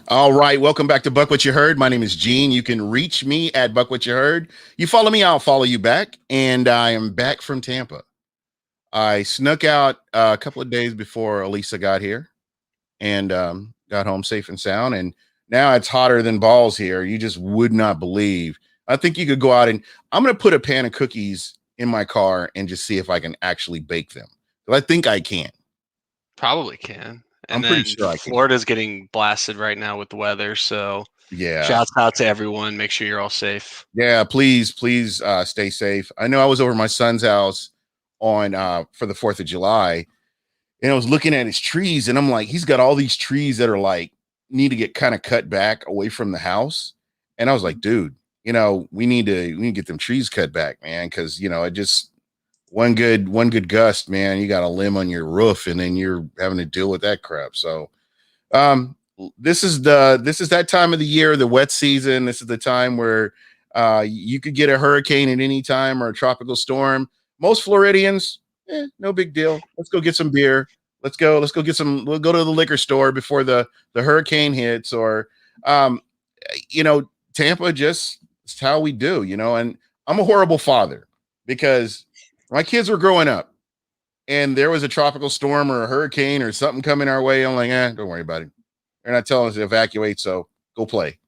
All right, welcome back to Buck What You Heard. My name is Gene. You can reach me at Buck What You Heard. You follow me, I'll follow you back. And I am back from Tampa. I snuck out a couple of days before Elisa got here and got home safe and sound. And now it's hotter than balls here. You just would not believe. I think you could go out and I'm going to put a pan of cookies in my car and just see if I can actually bake them. But I think I can. Probably can. I'm And pretty then sure I can. Florida's getting blasted right now with the weather, so Yeah. shouts out to everyone. Make sure you're all safe. Yeah, please stay safe. I know I was over at my son's house on for the 4th of July and I was looking at his trees and I'm like, he's got all these trees that are like need to get kind of cut back away from the house. And I was like, dude, we need to get them trees cut back, man, cuz it just one good gust, man, you got a limb on your roof and then you're having to deal with that crap. So, um, this is that time of the year, the wet season. This is the time where you could get a hurricane at any time or a tropical storm. Most Floridians, no big deal. Let's go get some beer. Let's go get some. We'll go to the liquor store before the hurricane hits. Or, um, Tampa just it's how we do. And I'm a horrible father because my kids were growing up and there was a tropical storm or a hurricane or something coming our way. I'm like, don't worry about it. They're not telling us to evacuate, so go play.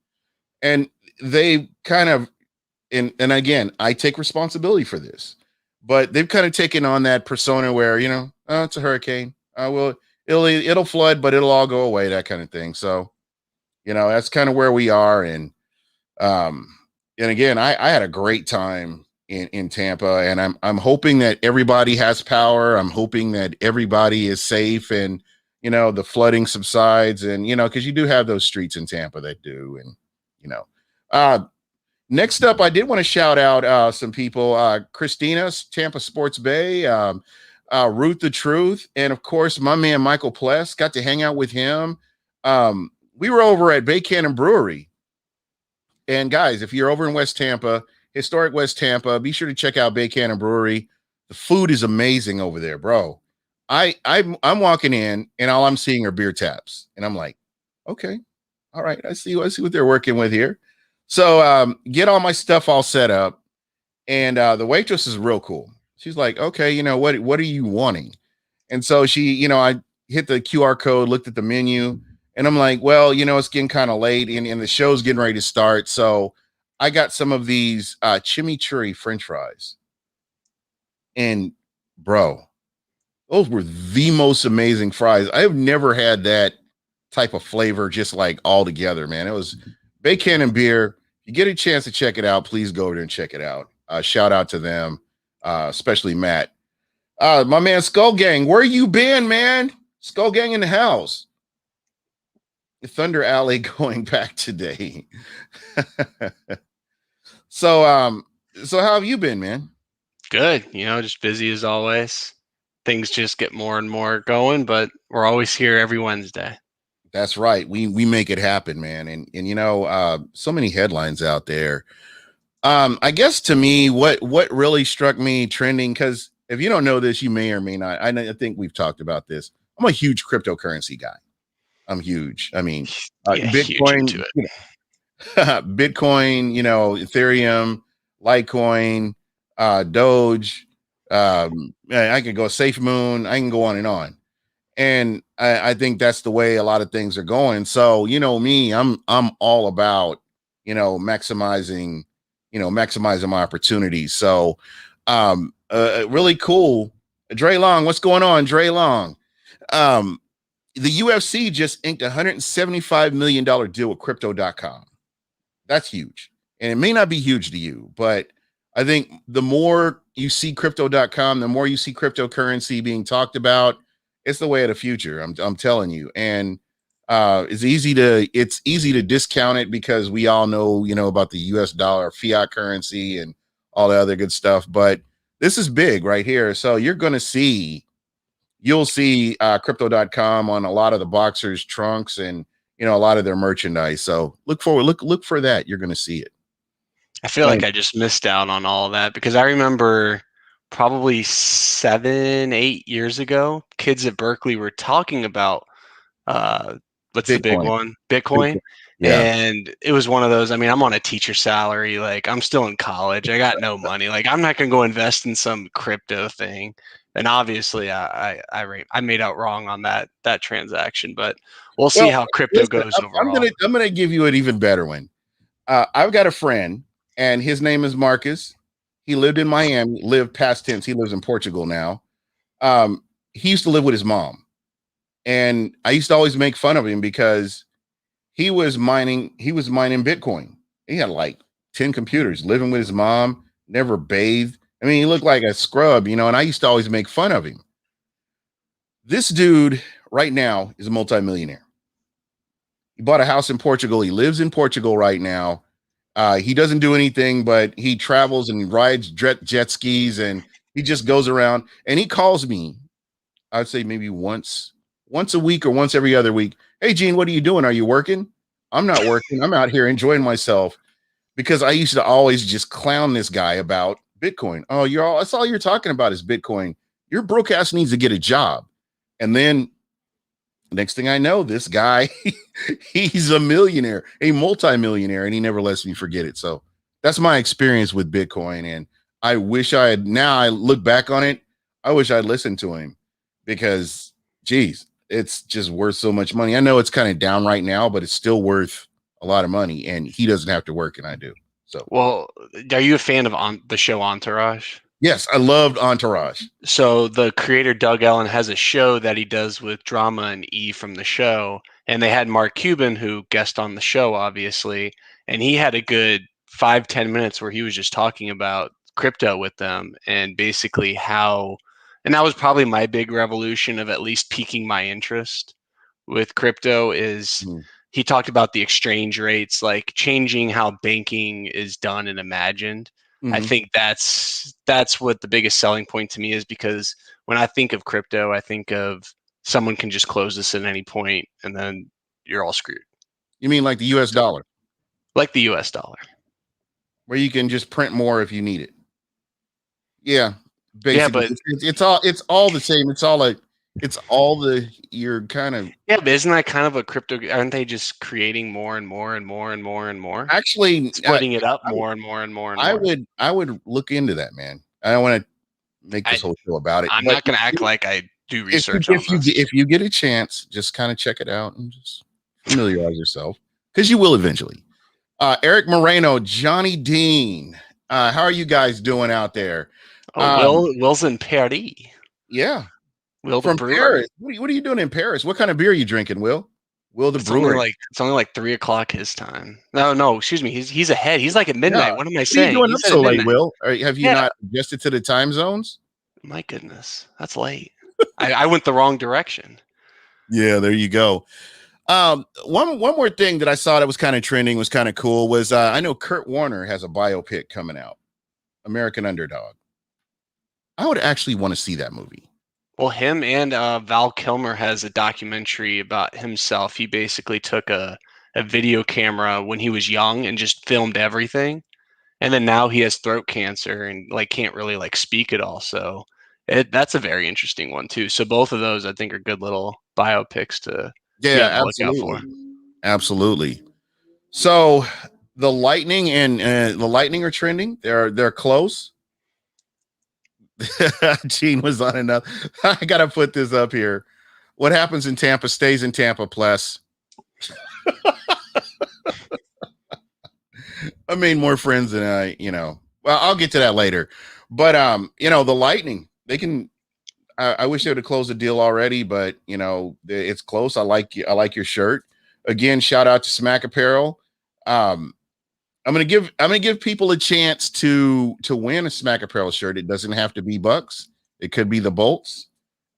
And they kind of, and again, I take responsibility for this, but they've kind of taken on that persona where oh, it's a hurricane. Well, it'll flood, but it'll all go away, that kind of thing. So that's kind of where we are. Um, and again, I had a great time in Tampa, and I'm hoping that everybody has power. I'm hoping that everybody is safe, and the flooding subsides, and because you do have those streets in Tampa that do, and you know. Uh, Next up, I did want to shout out some people: Christina's Tampa Sports Bay, Ruth the Truth, and of course my man Michael Pless. Got to hang out with him. We were over at Cannon Brewery. And guys, if you're over in West Tampa, historic West Tampa, be sure to check out Bay Cannon Brewery. The food is amazing over there, bro. I'm walking in and all I'm seeing are beer taps, and I'm like, okay, all right, I see what they're working with here. So get all my stuff all set up, and the waitress is real cool. She's like, okay, what are you wanting? And so she, I hit the QR code, looked at the menu, and I'm like, well, it's getting kind of late and the show's getting ready to start. So I got some of these chimichurri French fries. And bro, those were the most amazing fries. I have never had that type of flavor just like all together, man. It was Bay Cannon beer. If you get a chance to check it out, please go over there and check it out. Shout out to them, especially Matt. My man Skull Gang, where you been, man? Skull Gang in the house. Thunder Alley going back today. so so how have you been, man? Good. Just busy as always. Things just get more and more going, but we're always here every Wednesday. That's right. We make it happen, man. And so many headlines out there. I guess to me, what really struck me trending, because if you don't know this, you may or may not. I think we've talked about this. I'm a huge cryptocurrency guy. I'm huge. I mean, Yeah, huge Bitcoin, into it. Bitcoin, Ethereum, Litecoin, Doge. I could go Safe Moon. I can go on and on. And I think that's the way a lot of things are going. So me, I'm all about maximizing maximizing my opportunities. So really cool. Dre Long, what's going on, Dre Long? Um, the UFC just inked $175 million deal with crypto.com. That's huge. And it may not be huge to you, but I think the more you see crypto.com, the more you see cryptocurrency being talked about, it's the way of the future. I'm telling you. And it's easy to discount it because we all know, about the US dollar, fiat currency, and all the other good stuff. But this is big right here. So you'll see crypto.com on a lot of the boxers' trunks and a lot of their merchandise. So look for that. You're gonna see it. I feel like And I just missed out on all of that because I remember probably 7, 8 years ago, kids at Berkeley were talking about uh, what's the big Bitcoin. one? Bitcoin. Yeah. And it was one of those. I mean, I'm on a teacher salary. Like, I'm still in college. I got no money. Like, I'm not gonna go invest in some crypto thing. And obviously, I made out wrong on that transaction. But we'll see Well, how crypto listen, goes I'm overall. gonna give you an even better one. I've got a friend, and his name is Marcus. He lived in Miami, lived past tense. He lives in Portugal now. Um, he used to live with his mom, and I used to always make fun of him because he was mining Bitcoin. He had like 10 computers, living with his mom, never bathed. I mean, he looked like a scrub, and I used to always make fun of him. This dude right now is a multimillionaire. He bought a house in Portugal. He lives in Portugal right now. He doesn't do anything, but he travels and rides jet skis, and he just goes around. And he calls me. I'd say maybe once a week or once every other week. Hey, Gene, what are you doing? Are you working? I'm not working. I'm out here enjoying myself, because I used to always just clown this guy about Bitcoin. Oh, that's all you're talking about is Bitcoin. Your broke ass needs to get a job. And then next thing I know, this guy, he's a millionaire, a multimillionaire, and he never lets me forget it. So that's my experience with Bitcoin. And I wish now I look back on it, I wish I'd listened to him, because, geez, it's just worth so much money. I know it's kind of down right now, but it's still worth a lot of money, and he doesn't have to work, and I do. So, Well, are you a fan of the show Entourage? yes, I loved Entourage. So the creator Doug Ellen has a show that he does with Drama and E from the show, and they had Mark Cuban who guest on the show, obviously, and he had a good 5-10 minutes where he was just talking about crypto with them and basically how, and that was probably my big revolution of at least piquing my interest with crypto is Mhm. he talked about the exchange rates, like changing how banking is done and imagined. I Mhm. think that's what the biggest selling point to me is, because when I think of crypto, I think of someone can just close this at any point and then you're all screwed. You mean like the US So, dollar, like the US dollar. where you can just print more if you need it? Yeah, Yeah, basically, but it's all the same. It's all you're kind of yeah, but isn't that kind of a crypto? Aren't they just creating more and more and more and more and more, actually. splitting it up more and more and more and more? I would look into that, man. I don't want to make I this whole show about it, I'm but not gonna act like I do if you research on if you this. if you get a chance, just kind of check it out and just familiarize yourself, because you will eventually. Eric Moreno, Johnny Dean, how are you guys doing out there? Oh, Um, Will's in Paris. yeah, Will the from brewer. Paris. What are you doing in Paris? What kind of beer are you drinking, Will? Will the brewer? It's only like 3 o'clock his time. No, excuse me. He's ahead. He's like at Yeah. midnight. What am I What are you saying? doing up He's at so late, midnight. Will? Have you Yeah. not adjusted to the time zones? My goodness, that's late. I went the wrong direction. Yeah, there you go. One more thing that I saw that was kind of trending, was kind of cool, was I know Kurt Warner has a biopic coming out, American Underdog. I would actually want to see that movie. Well, him and Val Kilmer has a documentary about himself. He basically took a video camera when he was young and just filmed everything. And then now he has throat cancer and like can't really like speak at all. So that's a very interesting one too. So both of those I think are good little biopics to be on Yeah, the lookout absolutely, for. absolutely. So the Lightning are trending. They're close. Gene was on enough. I gotta put this up here. What happens in Tampa stays in Tampa. Plus, I made more friends than Well, I'll get to that later. But the Lightning, they can. I wish they would have closed the deal already, but it's close. I like your shirt. Again, shout out to Smack Apparel. Um, I'm gonna give people a chance to win a Smack Apparel shirt. It doesn't have to be Bucks. It could be the Bolts.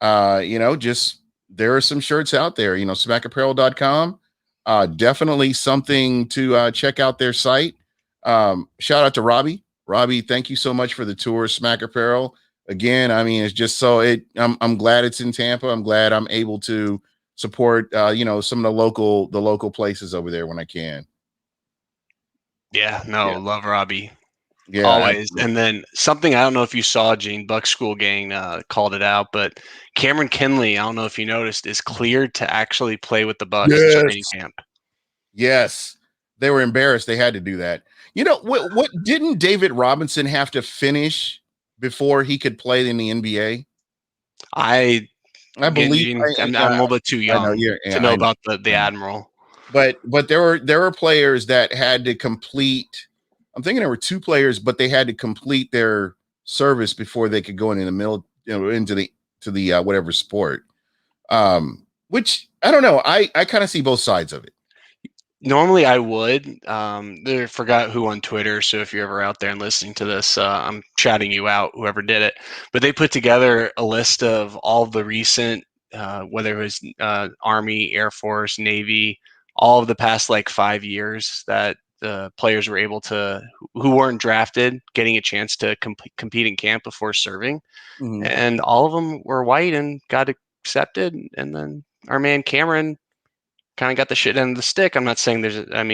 Just there are some shirts out there. Smackapparel.com. Definitely something to check out their site. Shout out to Robbie. Robbie, thank you so much for the tour, Smack Apparel. Again, I mean, it's just so I'm glad it's in Tampa. I'm glad I'm able to support some of the local places over there when I can. Yeah, no, Yeah. love Robbie. Yeah, Always. absolutely. And then something, I don't know if you saw, Gene, Buck School Gang called it out, but Cameron Kinley, I don't know if you noticed, is cleared to actually play with the Bucks this training Yes. camp. Yes. They were embarrassed. They had to do that. You know, what didn't David Robinson have to finish before he could play in the NBA? I I Again, believe Gene, I'm a little bit too I know young you're to yeah, know I know. about the I know. Admiral. But there were players that had to complete. I'm thinking there were two players, but they had to complete their service before they could go into the middle, into the to the whatever sport. Which I don't know. I kind of see both sides of it. Normally, I would. I forgot who on Twitter. So if you're ever out there and listening to this, I'm shouting you out, whoever did it. But they put together a list of all the recent, whether it was Army, Air Force, Navy, all of the past like 5 years that the players were able to, who weren't drafted, getting a chance to compete in camp before serving, Mhm. and all of them were white and got accepted. And then our man Cameron kind of got the shit end of the stick. I'm not saying I'm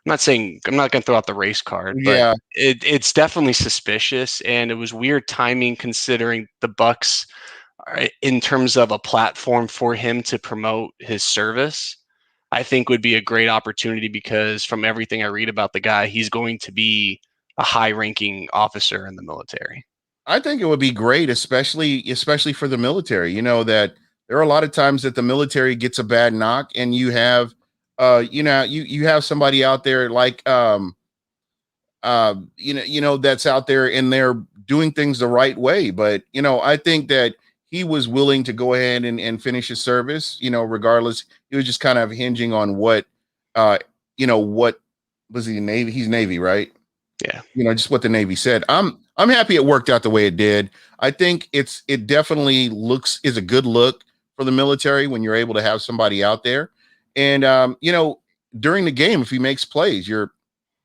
not going to throw out the race card, but Yeah, it's definitely suspicious, and it was weird timing considering the Bucks in terms of a platform for him to promote his service. I think would be a great opportunity because from everything I read about the guy, he's going to be a high-ranking officer in the military. I think it would be great, especially for the military. You know that there are a lot of times that the military gets a bad knock, and you have, you have somebody out there like, that's out there and they're doing things the right way. But I think that he was willing to go ahead and finish his service. Regardless, he was just kind of hinging on uh, what was he Navy? He's Navy, right? Yeah. Just what the Navy said. I'm happy it worked out the way it did. I think it definitely is a good look for the military when you're able to have somebody out there. And during the game, if he makes plays, you're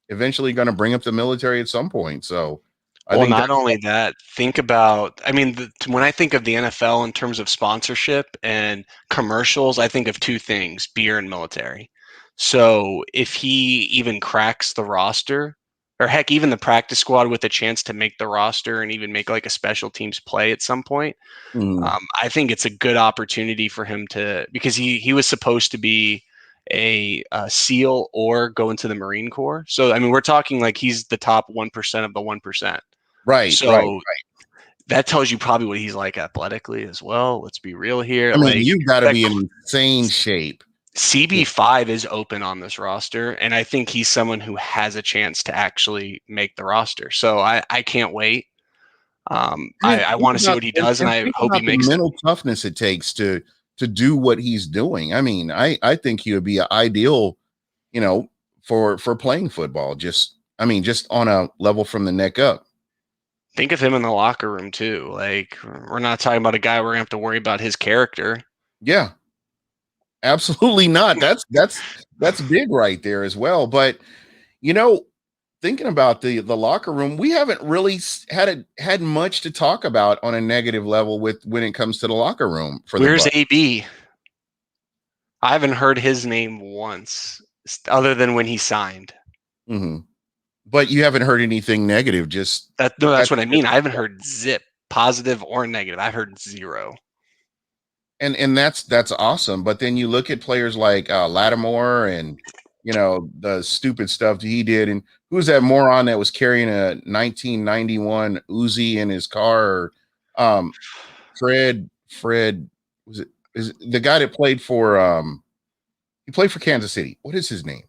eventually going to bring up the military at some point. So I Well, think not only that, think about, I mean, when I think of the NFL in terms of sponsorship and commercials, I think of two things, beer and military. So if he even cracks the roster, or heck, even the practice squad with a chance to make the roster and even make like a special teams play at some point, mhm. I think it's a good opportunity for him to, because he was supposed to be a SEAL or go into the Marine Corps. So, I mean, we're talking like he's the top 1% of the 1%. Right. So that tells you probably what he's like athletically as well. Let's be real here. I mean, Like you've got to that be in insane shape. CB5 is open on this roster, and I think he's someone who has a chance to actually make the roster. So I can't wait. I want to see what he does, and I Think hope he about the makes it. mental toughness it takes to do what he's doing. I mean, I think he would be ideal, you know, for playing football. Just on a level from the neck up. Think of him in the locker room too. Like we're not talking about a guy we're gonna have to worry about his character. Yeah, absolutely not. That's big right there as well. But you know, thinking about the locker room, we haven't really had much to talk about on a negative level with when it comes to the locker room for the Where's Bucks. AB? I haven't heard his name once, other than when he signed. Hmm. But you haven't heard anything negative. Just No, that, that's what I mean. I haven't heard zip, positive or negative. I've heard zero. and that's awesome. But then you look at players like Lattimore and the stupid stuff that he did, and who's that moron that was carrying a 1991 Uzi in his car? Um, Fred was it? Is it the guy that played for he played for Kansas City? What is his name?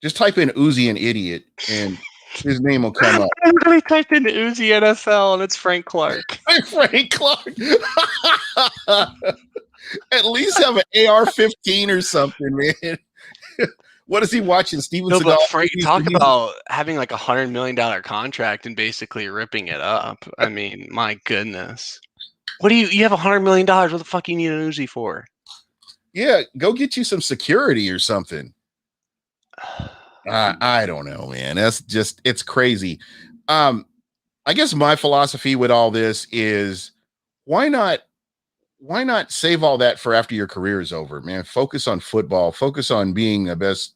Just type in Uzi and idiot, and his name will come up. I literally typed in Uzi NFL and it's Frank Clark. Frank Clark. At least have an AR-15 or something, man. What is he watching? Steven No, Seagal but Frank, movies? talk about having like $100 million contract and basically ripping it up. I mean, my goodness. What do you have $100 million? What the fuck you need an Uzi for? Yeah, go get you some security or something. I don't know, man. It's crazy. Um, I guess my philosophy with all this is why not save all that for after your career is over, man? Focus on football, focus on being the best,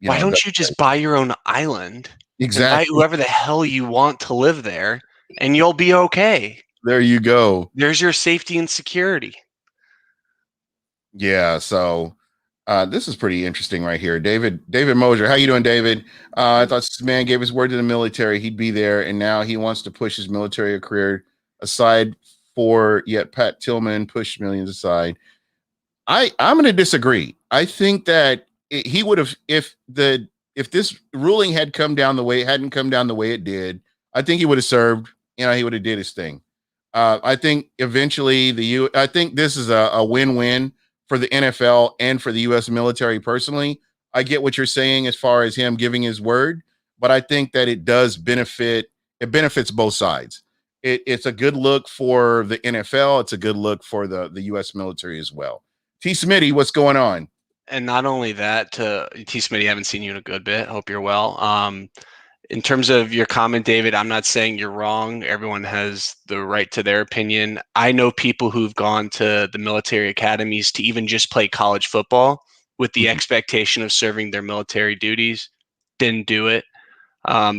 Why the don't you just buy your own island? Invite Exactly. whoever the hell you want to live there, and you'll be okay. There you go. There's your safety and security. Yeah. So this is pretty interesting right here. David Mosier. How you doing, David? I thought this man gave his word to the military. He'd be there. And now he wants to push his military career aside for yet Pat Tillman pushed millions aside. I'm going to disagree. I think that he would have if this ruling had come down the way it hadn't come down the way it did. I think he would have served. He would have did his thing. I think eventually I think this is a win-win for the NFL and for the U.S. military. Personally, I get what you're saying as far as him giving his word, but I think that it does benefit. It benefits both sides. It's a good look for the NFL. It's a good look for the U.S. military as well. T. Smitty, what's going on? And not only that, to T. Smitty, I haven't seen you in a good bit. Hope you're well. In terms of your comment, David, I'm not saying you're wrong. Everyone has the right to their opinion. I know people who've gone to the military academies to even just play college football with the expectation of serving their military duties. Didn't do it.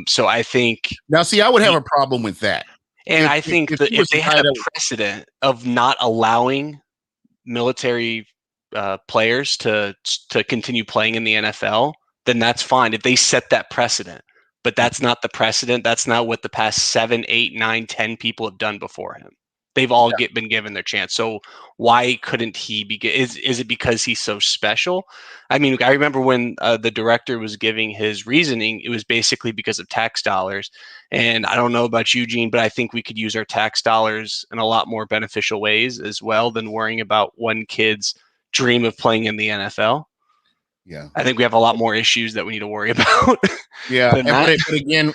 So I think Now, see, I would have a problem with that. And I think that he if was they had a precedent of not allowing military players to continue playing in the NFL, then that's fine if they set that precedent. But that's not the precedent. That's not what the past 7, 8, 9, 10 people have done before him. They've all been given their chance. So why couldn't he be? Is it because he's so special? I mean, I remember when the director was giving his reasoning, it was basically because of tax dollars. And I don't know about Eugene, but I think we could use our tax dollars in a lot more beneficial ways as well than worrying about one kid's dream of playing in the NFL. Yeah. I think we have a lot more issues that we need to worry about. Yeah, but again,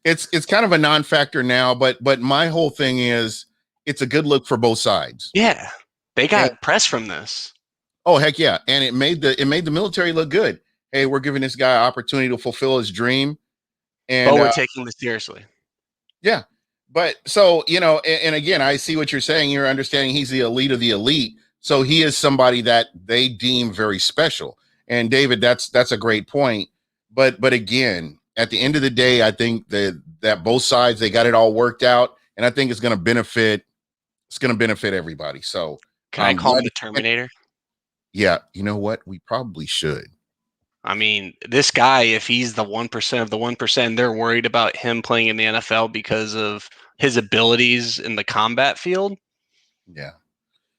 it's kind of a non-factor now. But my whole thing is, it's a good look for both sides. Yeah, they got press from this. Oh heck yeah, and it made the military look good. Hey, we're giving this guy an opportunity to fulfill his dream, and but we're taking this seriously. Yeah, but so and again, I see what you're saying. You're understanding he's the elite of the elite, so he is somebody that they deem very special. And David, that's a great point. But again, at the end of the day, I think that both sides, they got it all worked out, and I think it's going to benefit. It's going to benefit everybody. So can I call him the Terminator? Yeah, you know what? We probably should. I mean, this guy, if he's the 1% of the 1%, they're worried about him playing in the NFL because of his abilities in the combat field. Yeah.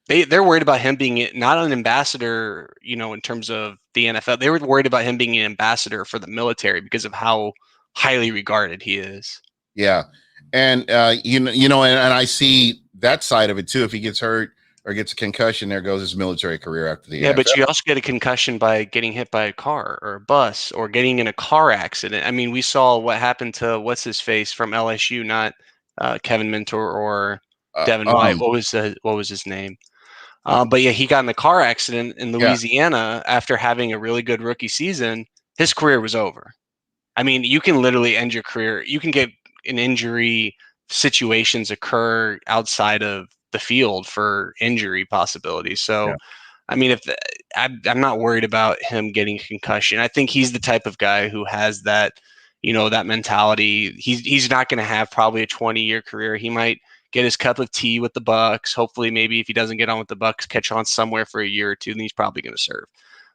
They're worried about him being not an ambassador, in terms of the NFL. They were worried about him being an ambassador for the military because of how highly regarded he is. Yeah. And and I see that side of it too. If he gets hurt or gets a concussion, there goes his military career after the NFL. But you also get a concussion by getting hit by a car or a bus or getting in a car accident. I mean, we saw what happened to what's his face from LSU, not Kevin Minter or Devin White. What was his name? But yeah, he got in a car accident in Louisiana after having a really good rookie season. His career was over. I mean, you can literally end your career. You can get an injury, situations occur outside of the field for injury possibilities. So, I mean, I'm not worried about him getting a concussion. I think he's the type of guy who has that, that mentality. He's not going to have probably a 20-year career. He might get his cup of tea with the Bucks. Hopefully, maybe if he doesn't get on with the Bucks, catch on somewhere for a year or two, then he's probably going to serve.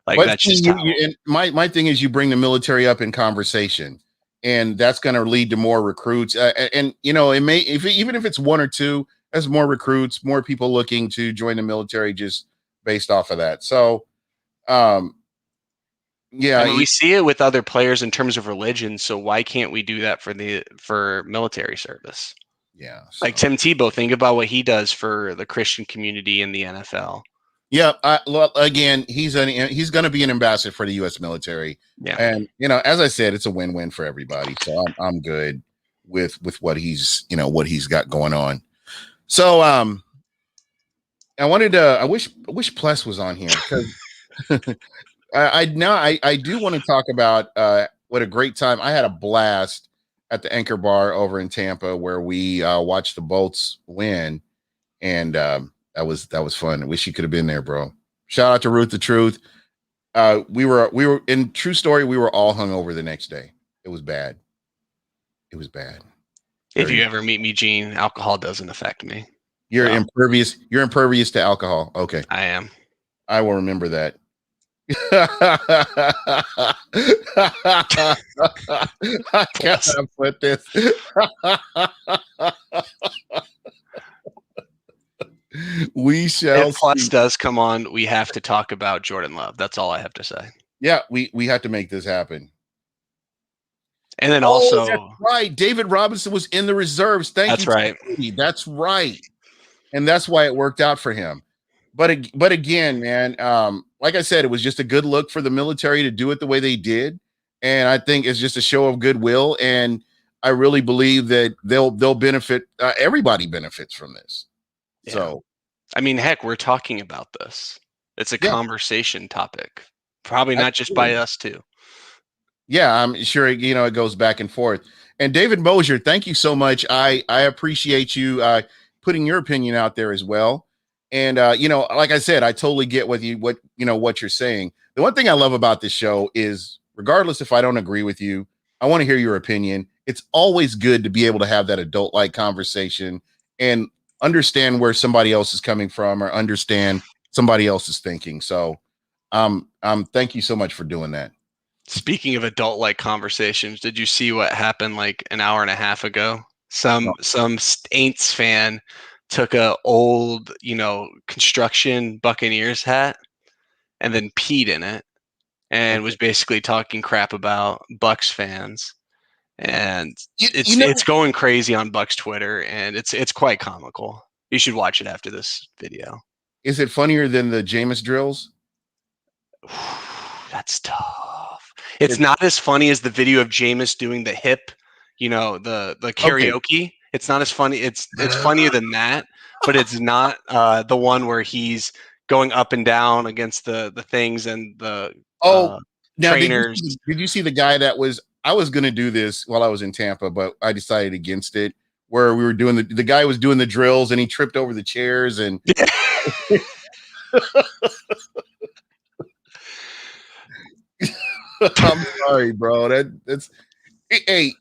That's just and my thing is, you bring the military up in conversation, and that's going to lead to more recruits. And it may, even if it's one or two, as more recruits, more people looking to join the military just based off of that. So, we see it with other players in terms of religion. So why can't we do that for military service? Yeah. So. Like Tim Tebow, think about what he does for the Christian community in the NFL. Yeah. Again, he's going to be an ambassador for the U.S. military. Yeah. And, as I said, it's a win-win for everybody. So I'm good with what he's got going on. So, I wish Pless was on here because I do want to talk about what a great time. I had a blast at the Anchor Bar over in Tampa where we watched the Bolts win, and that was fun. I wish you could have been there, bro. Shout out to Ruth the Truth. We were in true story. We were all hungover the next day. It was bad. It was bad. If you ever meet me, Gene, alcohol doesn't affect me. You're impervious. You're impervious to alcohol. Okay. I am. I will remember that. I cannot put this. We shall If Plus see. does come on, we have to talk about Jordan Love. That's all I have to say. Yeah, we have to make this happen. And then also, that's right, David Robinson was in the reserves. That's right. That's right, and that's why it worked out for him. But again, man, like I said, it was just a good look for the military to do it the way they did, and I think it's just a show of goodwill. And I really believe that they'll benefit. Everybody benefits from this. Yeah. So, I mean, heck, we're talking about this. It's a conversation topic, probably not just by us too. Yeah, I'm sure, it goes back and forth. And David Mosier, thank you so much. I appreciate you putting your opinion out there as well. And, like I said, I totally get what you're saying. The one thing I love about this show is, regardless if I don't agree with you, I want to hear your opinion. It's always good to be able to have that adult-like conversation and understand where somebody else is coming from or understand somebody else's thinking. So thank you so much for doing that. Speaking of adult-like conversations, did you see what happened like an hour and a half ago? Some Saints fan took a old, construction Buccaneers hat and then peed in it and was basically talking crap about Bucks fans. And it's going crazy on Bucks Twitter, and it's quite comical. You should watch it after this video. Is it funnier than the Jameis drills? That's tough. It's not as funny as the video of Jameis doing the hip, the karaoke. Okay. It's not as funny. It's funnier than that, but it's not the one where he's going up and down against the things and the trainers. Did you see the guy that was? I was going to do this while I was in Tampa, but I decided against it. Where we were doing the guy was doing the drills and he tripped over the chairs and. I'm sorry, bro. That's hey,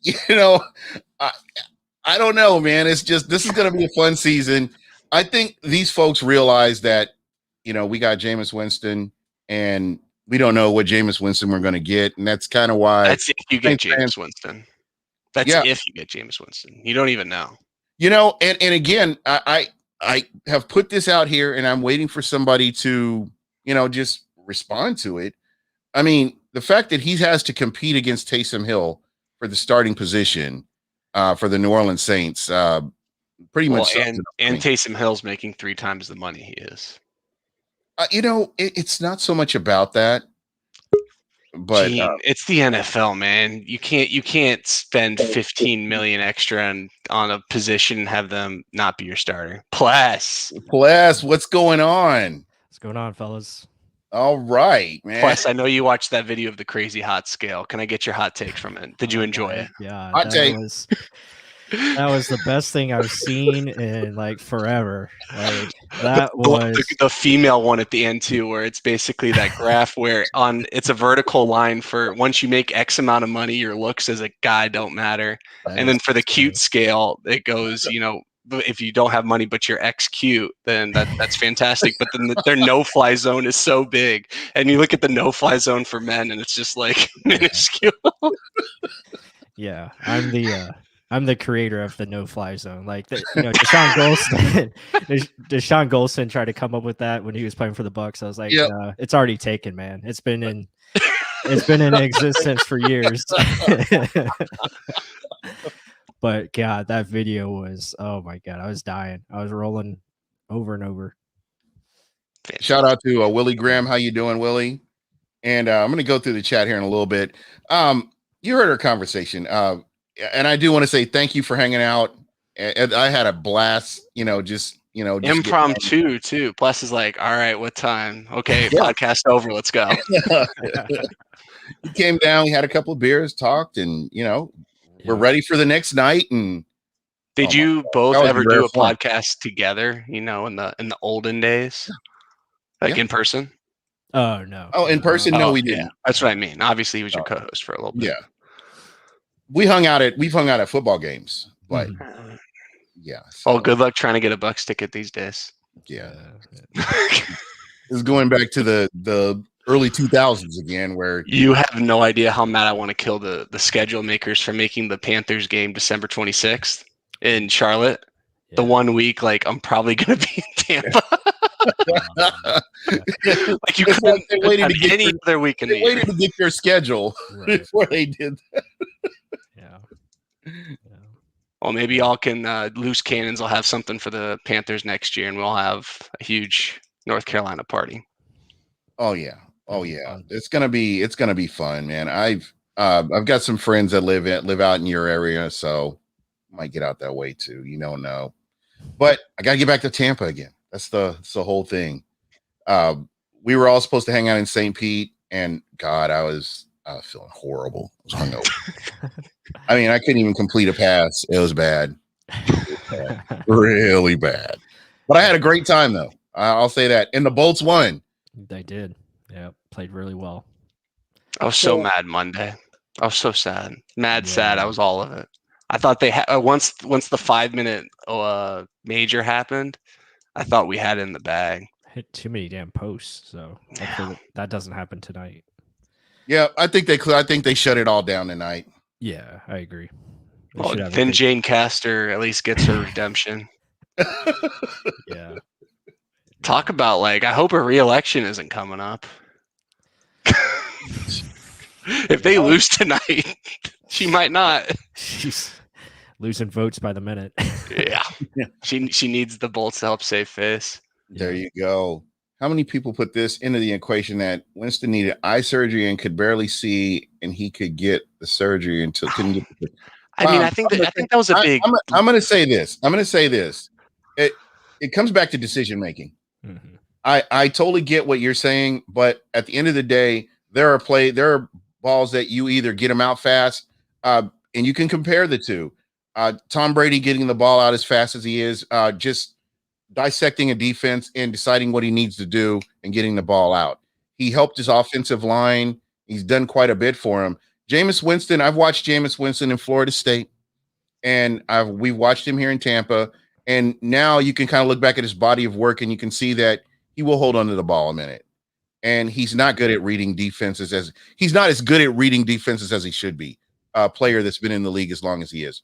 I don't know, man. It's just this is going to be a fun season. I think these folks realize that we got Jameis Winston and we don't know what Jameis Winston we're going to get, and that's kind of why. That's if you get Jameis Winston. That's if you get Jameis Winston. You don't even know. And again, I have put this out here, and I'm waiting for somebody to just respond to it. I mean, the fact that he has to compete against Taysom Hill for the starting position for the New Orleans Saints, pretty much. And Taysom Hill's making 3 times the money he is. It's not so much about that, but it's the NFL, man. You can't spend $15 million extra on a position and have them not be your starter. Plus, what's going on? What's going on, fellas? All right, man. Plus, I know you watched that video of the crazy hot scale. Can I get your hot take from it? Did you enjoy it? Yeah, hot take. That was the best thing I've seen in like forever. Like that was the female one at the end too, where it's basically that graph where it's a vertical line for once you make X amount of money, your looks as a guy don't matter. And then for the cute scale, it goes, if you don't have money but you're X cute, then that's fantastic. But then their no-fly zone is so big, and you look at the no-fly zone for men, and it's just like minuscule. Yeah, I'm the creator of the no-fly zone. Like Deshaun Golston tried to come up with that when he was playing for the Bucks. I was like, it's already taken, man. It's been in existence for years. But God, that video was, oh my God, I was dying. I was rolling over and over. Shout out to Willie Graham. How you doing, Willie? And I'm going to go through the chat here in a little bit. You heard our conversation. And I do want to say thank you for hanging out. I had a blast, just impromptu too. Plus is like, all right, what time? Okay, podcast over. Let's go. He came down. We had a couple of beers, talked, and we're ready for the next night. And did you both ever do a podcast together? In the olden days, like in person? Oh no. Oh, in person? No, we didn't. Yeah. That's what I mean. Obviously, he was your co-host for a little bit. Yeah. we've hung out at football games, but yeah. So. Oh, good luck trying to get a Bucks ticket these days. Yeah. It's going back to the early 2000s again, where you have no idea how mad I want to kill the schedule makers for making the Panthers game December 26th in Charlotte. Yeah. The 1 week, like, I'm probably going to be in Tampa. Like, you couldn't waited to get any other week in the year. Waited to get your schedule before they did that. Yeah. Well, maybe y'all can loose cannons. I'll have something for the Panthers next year, and we'll have a huge North Carolina party. Oh yeah. It's gonna be fun, man. I've got some friends that live out in your area, so I might get out that way too. You don't know. But I gotta get back to Tampa again. That's the whole thing. We were all supposed to hang out in St. Pete, and God, I was feeling horrible. I was hungover. I mean, I couldn't even complete a pass. It was bad. Really bad. But I had a great time though. I'll say that. And the Bolts won. They did. Yeah, played really well. I was so mad Monday. I was so sad. Sad. I was all of it. I thought they had once the 5-minute major happened, I thought we had it in the bag. Hit too many damn posts, so hopefully that doesn't happen tonight. Yeah, I think they shut it all down tonight. Yeah, I agree. Well, then Jane Castor at least gets her redemption. Yeah. Talk about, like, I hope her re-election isn't coming up. If they lose tonight, she might not. She's losing votes by the minute. Yeah. She needs the Bolts to help save face. There you go. How many people put this into the equation that Winston needed eye surgery and could barely see, and he could get the surgery until couldn't get the I mean, I think that was a big. I'm going to say this. It comes back to decision making. Mm-hmm. I totally get what you're saying, but at the end of the day, there are balls that you either get them out fast, and you can compare the two. Tom Brady getting the ball out as fast as he is, just dissecting a defense and deciding what he needs to do and getting the ball out. He helped his offensive line. He's done quite a bit for him. Jameis Winston, I've watched Jameis Winston in Florida State, and we've watched him here in Tampa, and now you can kind of look back at his body of work, and you can see that he will hold on to the ball a minute. And he's not good at reading defenses he's not as good at reading defenses as he should be. A player that's been in the league as long as he is.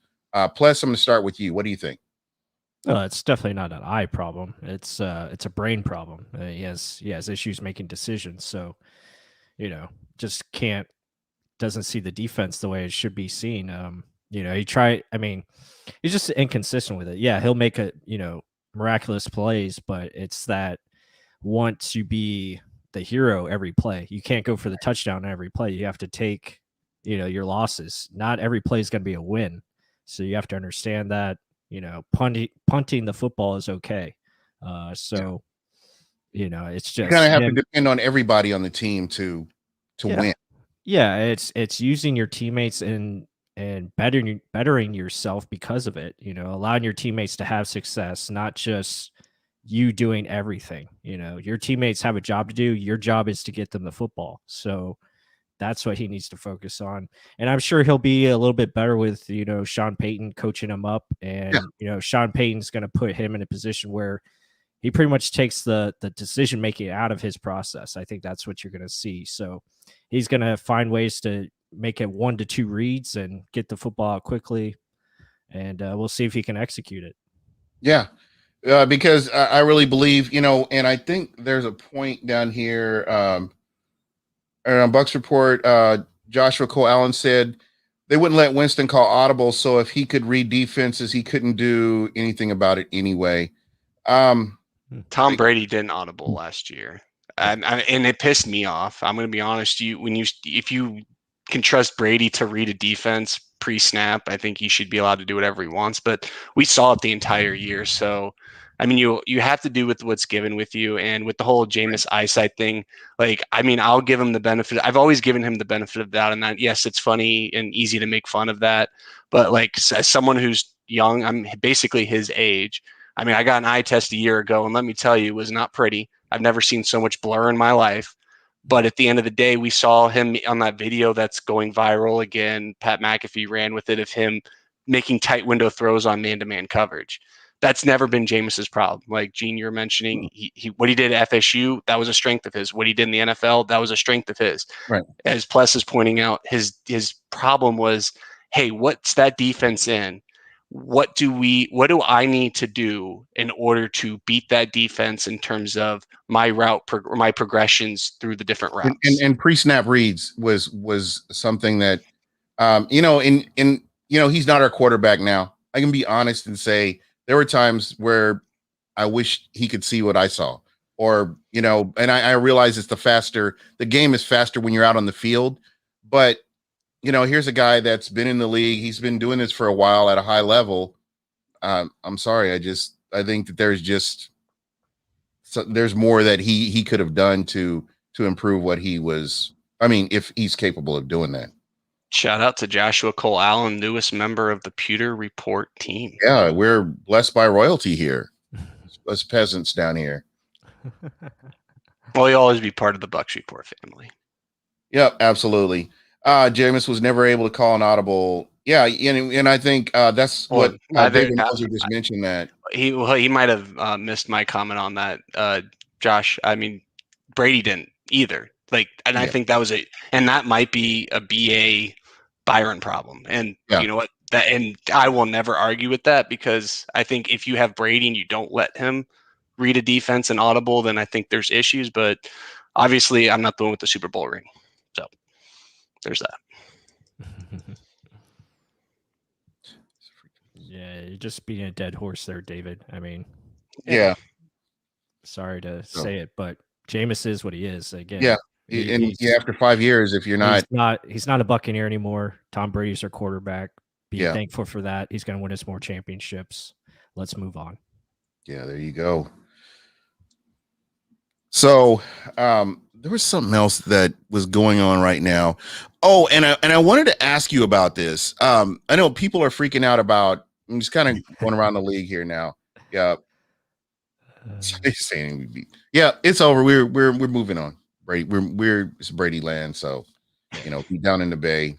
Plus, I'm going to start with you. What do you think? It's definitely not an eye problem. It's a brain problem. He has issues making decisions. So, just doesn't see the defense the way it should be seen. He's just inconsistent with it. Yeah, he'll make miraculous plays, but it's that want to be the hero every play. You can't go for the touchdown every play. You have to take, your losses. Not every play is going to be a win. So you have to understand that, punting the football is okay. It's just you kind of have to depend on everybody on the team to win. Yeah, it's using your teammates and bettering yourself because of it. Allowing your teammates to have success, not just you doing everything. Your teammates have a job to do. Your job is to get them the football. So that's what he needs to focus on. And I'm sure he'll be a little bit better with, Sean Payton coaching him up. And, Sean Payton's going to put him in a position where he pretty much takes the decision making out of his process. I think that's what you're going to see. So he's going to find ways to make it 1 to 2 reads and get the football out quickly. And we'll see if he can execute it. Yeah. Because I really believe, and I think there's a point down here on Bucks Report, Joshua Cole Allen said they wouldn't let Winston call audible, so if he could read defenses, he couldn't do anything about it anyway. Tom Brady didn't audible last year, and it pissed me off. I'm going to be honest. If you can trust Brady to read a defense pre-snap, I think he should be allowed to do whatever he wants. But we saw it the entire year, so I mean, you have to do with what's given with you, and with the whole Jameis eyesight thing. I'll give him the benefit. I've always given him the benefit of that, and that yes, it's funny and easy to make fun of that. But as someone who's young, I'm basically his age. I mean, I got an eye test a year ago, and let me tell you, it was not pretty. I've never seen so much blur in my life. But at the end of the day, we saw him on that video that's going viral again. Pat McAfee ran with it of him making tight window throws on man-to-man coverage. That's never been Jameis's problem. Like Gene, you're mentioning, he what he did at FSU, that was a strength of his. What he did in the NFL, that was a strength of his. Right. As Pless is pointing out, his problem was, hey, what's that defense in? What do I need to do in order to beat that defense in terms of my my progressions through the different routes? And pre-snap reads was something that, he's not our quarterback now. I can be honest and say there were times where I wish he could see what I saw, or, and I realize the game is faster when you're out on the field, but here's a guy that's been in the league. He's been doing this for a while at a high level. I'm sorry. I think that there's more that he could have done to improve what he was. I mean, if he's capable of doing that. Shout out to Joshua Cole Allen, newest member of the Pewter Report team. Yeah, we're blessed by royalty here. Us peasants down here. Well, you'll always be part of the Bucks Report family. Yep, absolutely. Jameis was never able to call an audible. Yeah, and I think that's what David Moser just mentioned that. He might have missed my comment on that, Josh. I mean, Brady didn't either. I think that was and that might be a BA Byron problem. And you know what? And I will never argue with that, because I think if you have Brady and you don't let him read a defense and audible, then I think there's issues. But obviously, I'm not the one with the Super Bowl ring. So there's that. Yeah, you're just being a dead horse there, David. I mean, yeah. Sorry to say it, but Jameis is what he is. Again, yeah. After 5 years, if you're he's not a Buccaneer anymore. Tom Brady's our quarterback. Be thankful for that. He's going to win us more championships. Let's move on. Yeah, there you go. So, there was something else that was going on right now. Oh, and I wanted to ask you about this. I know people are freaking out about. I'm just kind of going around the league here now. Yeah. Yeah, it's over. We're moving on. Brady, it's Brady land. So, be down in the Bay.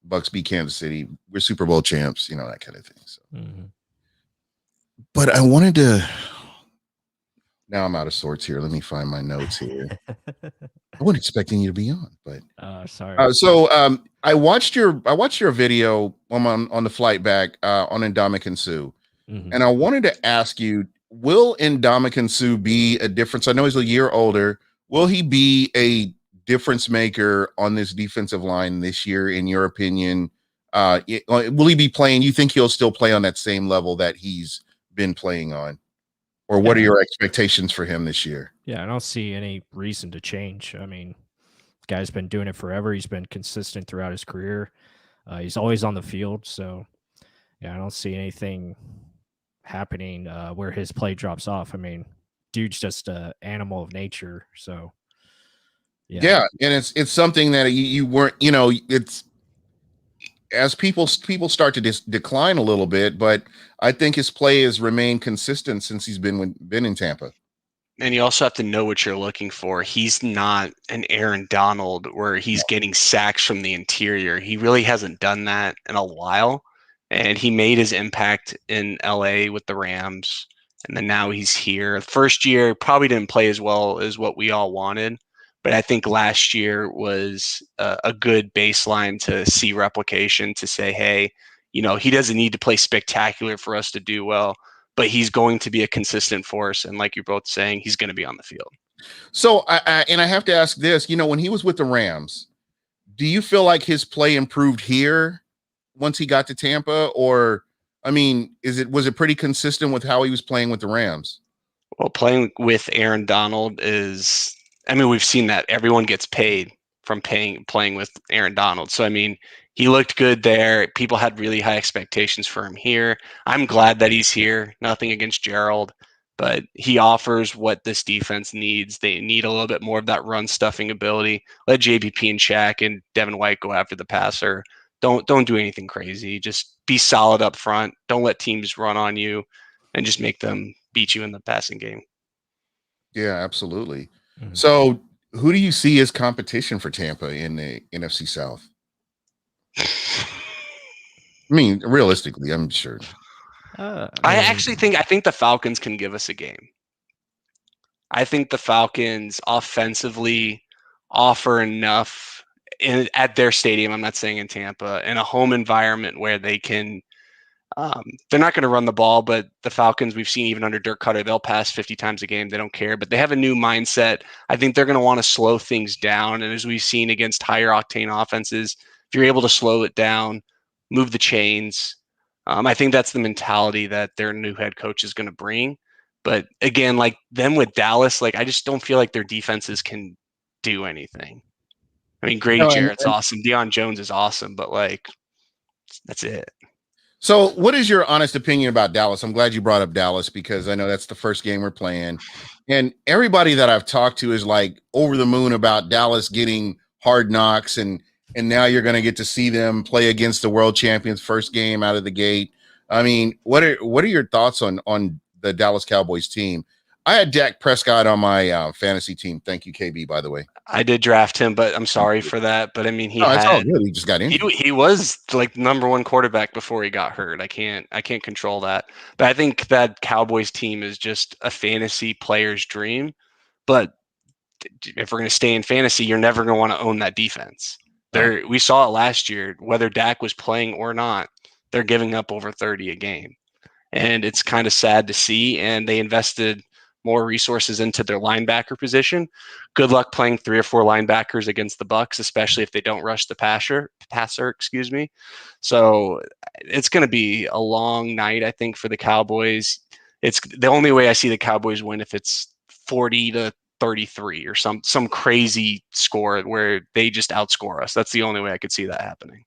Bucks beat Kansas City. We're Super Bowl champs. That kind of thing. So, but I wanted to. Now I'm out of sorts here. Let me find my notes here. I wasn't expecting you to be on, but sorry. So I watched your video on the flight back on Ndamukong Suh, and I wanted to ask you: will Ndamukong Suh be a difference? I know he's a year older. Will he be a difference maker on this defensive line this year, in your opinion? Will he be playing? You think he'll still play on that same level that he's been playing on? Or what are your expectations for him this year? Yeah, I don't see any reason to change. I mean, the guy's been doing it forever. He's been consistent throughout his career. He's always on the field. So, yeah, I don't see anything happening where his play drops off. I mean, dude's just an animal of nature. So, yeah, and it's something that you weren't. It's as people start to decline a little bit, but I think his play has remained consistent since he's been in Tampa. And you also have to know what you're looking for. He's not an Aaron Donald where he's getting sacks from the interior. He really hasn't done that in a while. And he made his impact in LA with the Rams. And then now he's here. First year probably didn't play as well as what we all wanted. But I think last year was a good baseline to see replication, to say, hey, he doesn't need to play spectacular for us to do well, but he's going to be a consistent force. And like you're both saying, he's going to be on the field. So I have to ask this, when he was with the Rams, do you feel like his play improved here once he got to Tampa? Or, I mean, was it pretty consistent with how he was playing with the Rams? Well, playing with Aaron Donald we've seen that everyone gets paid from playing with Aaron Donald. So, I mean, he looked good there. People had really high expectations for him here. I'm glad that he's here. Nothing against Gerald, but he offers what this defense needs. They need a little bit more of that run stuffing ability. Let JPP and Shaq and Devin White go after the passer. Don't do anything crazy. Just be solid up front. Don't let teams run on you, and just make them beat you in the passing game. Yeah, absolutely. So Who do you see as competition for Tampa in the NFC South? I mean, realistically, I'm sure. I think the Falcons can give us a game. I think the Falcons offensively offer enough at their stadium. I'm not saying in Tampa, in a home environment where they can. They're not going to run the ball, but the Falcons, we've seen even under Dirk Cutter, they'll pass 50 times a game. They don't care, but they have a new mindset. I think they're going to want to slow things down. And as we've seen against higher octane offenses, if you're able to slow it down, move the chains, I think that's the mentality that their new head coach is going to bring. But again, like them with Dallas, like I just don't feel like their defenses can do anything. I mean, Grady Jarrett's awesome. Deion Jones is awesome, but like that's it. So what is your honest opinion about Dallas? I'm glad you brought up Dallas because I know that's the first game we're playing. And everybody that I've talked to is like over the moon about Dallas getting Hard Knocks and now you're going to get to see them play against the world champions first game out of the gate. I mean, what are your thoughts on the Dallas Cowboys team? I had Dak Prescott on my fantasy team. Thank you, KB, by the way. I did draft him, but I'm sorry for that. But I mean, it's all good. He just got injured. He was like number one quarterback before he got hurt. I can't control that. But I think that Cowboys team is just a fantasy player's dream. But if we're going to stay in fantasy, you're never going to want to own that defense. We saw it last year, whether Dak was playing or not, they're giving up over 30 a game. And it's kind of sad to see. And they invested more resources into their linebacker position. Good luck playing 3 or 4 linebackers against the Bucs, especially if they don't rush the passer, excuse me. So it's going to be a long night, I think, for the Cowboys. It's the only way I see the Cowboys win if it's 40-33 or some crazy score where they just outscore us. That's the only way I could see that happening.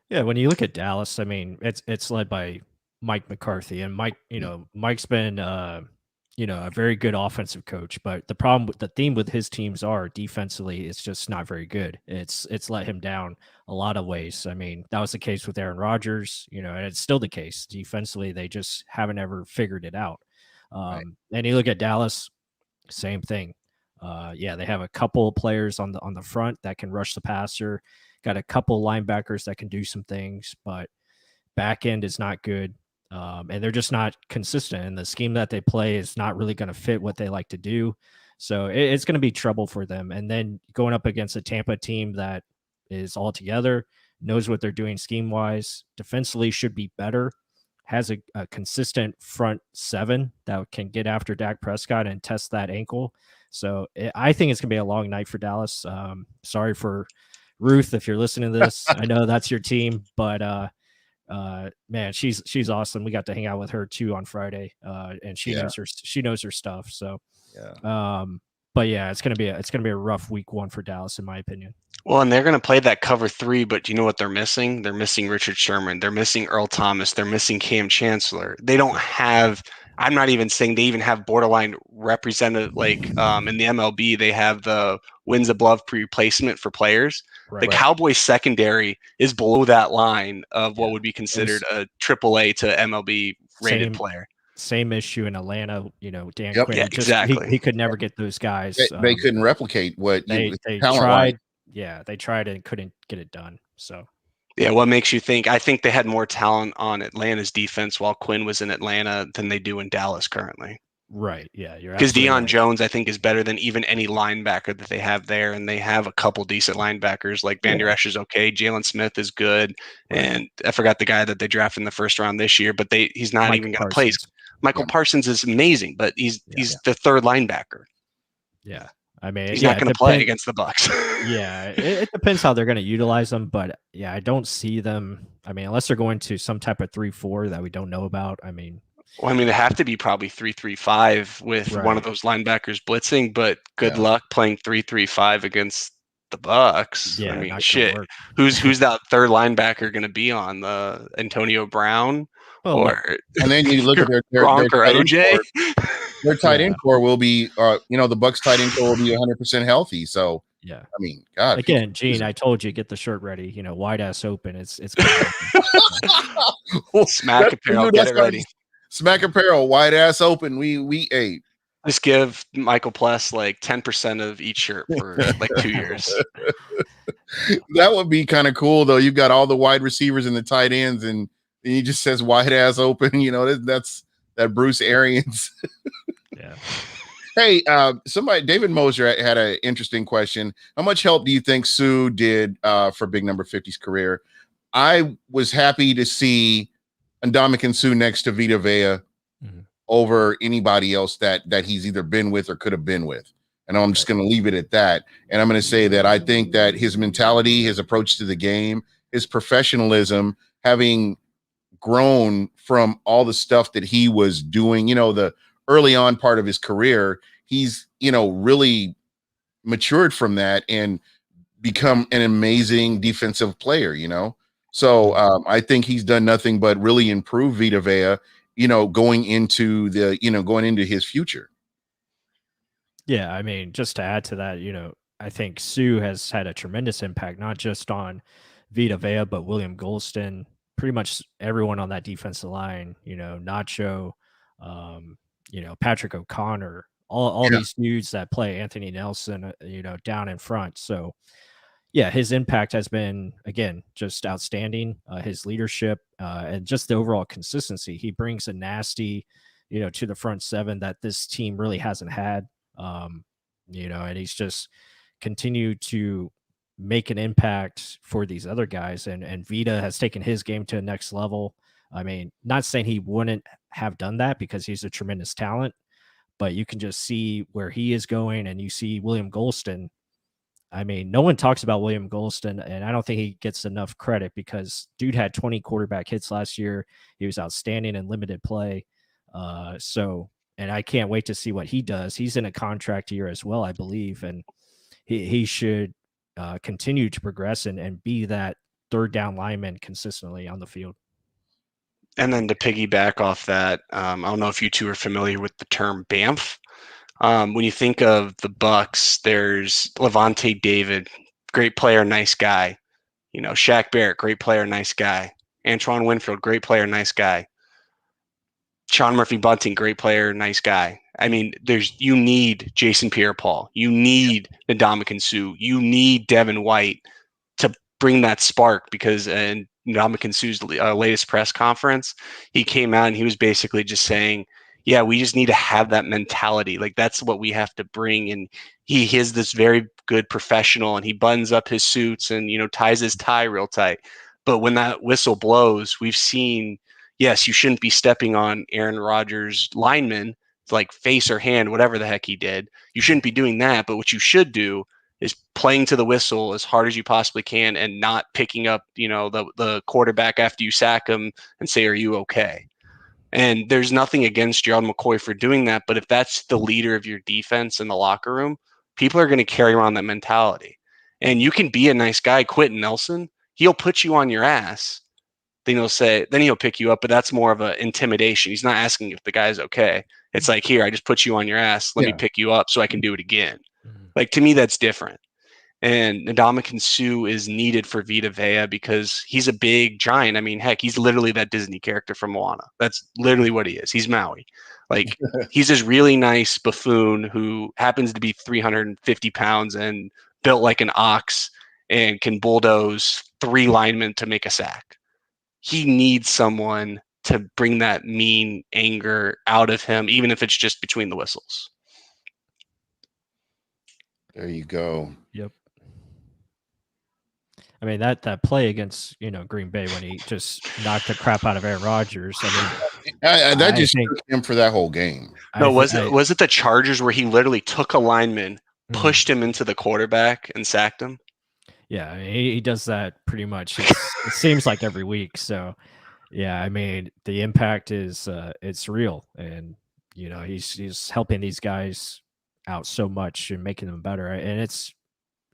Yeah, when you look at Dallas, I mean, it's led by Mike McCarthy, and Mike's been a very good offensive coach, but the theme with his teams are defensively, it's just not very good. It's let him down a lot of ways. I mean, that was the case with Aaron Rodgers, and it's still the case. Defensively, they just haven't ever figured it out. Right. And you look at Dallas, same thing. They have a couple of players on the front that can rush the passer, got a couple linebackers that can do some things, but back end is not good. And they're just not consistent, and the scheme that they play is not really going to fit what they like to do. So it's going to be trouble for them. And then going up against a Tampa team that is all together, knows what they're doing scheme wise, defensively should be better, has a consistent front 7 that can get after Dak Prescott and test that ankle. So I think it's going to be a long night for Dallas. Sorry for Ruth if you're listening to this. I know that's your team, but man, she's awesome. We got to hang out with her too on Friday, and she knows her stuff. So but yeah, it's gonna be a rough week 1 for Dallas, in my opinion. Well, and they're going to play that cover 3, but you know what they're missing? They're missing Richard Sherman. They're missing Earl Thomas. They're missing Cam Chancellor. They don't have. I'm not even saying they even have borderline represented in the MLB. They have the wins above replacement for players. The Cowboys secondary is below that line of what would be considered a AAA to MLB rated player. Same issue in Atlanta. Dan Quinn. Yeah, exactly. He could never get those guys. They couldn't replicate what they tried. Yeah, they tried and couldn't get it done. So. Yeah, what makes you think? I think they had more talent on Atlanta's defense while Quinn was in Atlanta than they do in Dallas currently. Right. Yeah, you're because Deion Jones, I think, is better than even any linebacker that they have there, and they have a couple decent linebackers. Like Van Der Esch is okay, Jalen Smith is good, and I forgot the guy that they drafted in the first round this year, but he's not even going to play. Michael Parsons is amazing, but he's the third linebacker. Yeah. I mean, he's not going to play against the Bucs. Yeah, it depends how they're going to utilize them, but yeah, I don't see them. I mean, unless they're going to some type of 3-4 that we don't know about. I mean, they have to be probably 3-3-5 with one of those linebackers blitzing. But good luck playing 3-3-5 against the Bucs. Yeah, I mean, shit. Who's that third linebacker going to be on? The Antonio Brown and then you look at their Gronk or OJ. Their tight end core will be, the Bucs tight end core will be 100% healthy. So yeah, I mean, God. Again, Gene, I told you, get the shirt ready. Wide ass open. It's Smack Apparel, get it ready. Smack Apparel, wide ass open. We ate. Just give Michael Pless like 10% of each shirt for like 2 years. That would be kind of cool, though. You've got all the wide receivers and the tight ends, and he just says wide ass open. You know, that's that Bruce Arians. Yeah. Hey, David Moser had an interesting question. How much help do you think Sue did for Big Number 50's career? I was happy to see Ndamukong Suh next to Vita Vea over anybody else that he's either been with or could have been with. And I'm just going to leave it at that. And I'm going to say that I think that his mentality, his approach to the game, his professionalism, having grown from all the stuff that he was doing, you know, the early on part of his career, he's, you know, really matured from that and become an amazing defensive player, you know? So I think he's done nothing but really improve Vita Vea, you know, going into his future. Yeah, I mean, just to add to that, you know, I think Sue has had a tremendous impact, not just on Vita Vea, but William Golston, pretty much everyone on that defensive line, you know, Nacho, you know, Patrick O'Connor, all these dudes that play Anthony Nelson, you know, down in front. So, yeah, his impact has been, again, just outstanding. His leadership and just the overall consistency. He brings a nasty, you know, to the front seven that this team really hasn't had. You know, and he's just continued to make an impact for these other guys. And Vita has taken his game to the next level. I mean, not saying he wouldn't have done that because he's a tremendous talent, but you can just see where he is going. And you see William Golston. I mean, no one talks about William Golston, and I don't think he gets enough credit because dude had 20 quarterback hits last year. He was outstanding in limited play. And I can't wait to see what he does. He's in a contract year as well, I believe, and he should continue to progress and be that third down lineman consistently on the field. And then to piggyback off that, I don't know if you two are familiar with the term BAMF. When you think of the Bucks, there's Levante David, great player, nice guy. You know, Shaq Barrett, great player, nice guy. Antoine Winfield, great player, nice guy. Sean Murphy-Bunting, great player, nice guy. I mean, you need Jason Pierre-Paul. You need Ndamukong Suh. You need Devin White to bring that spark because in Ndamukong Suh's latest press conference, he came out and he was basically just saying, yeah, we just need to have that mentality. Like, that's what we have to bring. And he is this very good professional and he buttons up his suits and, you know, ties his tie real tight. But when that whistle blows, we've seen, yes, you shouldn't be stepping on Aaron Rodgers' lineman, like face or hand, whatever the heck he did. You shouldn't be doing that. But what you should do is playing to the whistle as hard as you possibly can and not picking up, you know, the quarterback after you sack him and say, are you okay? And there's nothing against Gerald McCoy for doing that. But if that's the leader of your defense in the locker room, people are going to carry around that mentality. And you can be a nice guy, Quentin Nelson. He'll put you on your ass. Then he'll pick you up, but that's more of an intimidation. He's not asking if the guy's okay. It's like, here, I just put you on your ass. Let me pick you up so I can do it again. Like, to me, that's different. And Ndamukong Suh is needed for Vita Vea because he's a big giant. I mean, heck, he's literally that Disney character from Moana. That's literally what he is. He's Maui. Like, he's this really nice buffoon who happens to be 350 pounds and built like an ox and can bulldoze 3 linemen to make a sack. He needs someone to bring that mean anger out of him, even if it's just between the whistles. There you go. Yep. I mean, that play against, you know, Green Bay when he just knocked the crap out of Aaron Rodgers. I mean, that just took him for that whole game. No, was it the Chargers where he literally took a lineman, pushed him into the quarterback, and sacked him? Yeah, I mean, he does that pretty much. It seems like every week. So, yeah, I mean, the impact is it's real, and you know, he's helping these guys out so much and making them better, and it's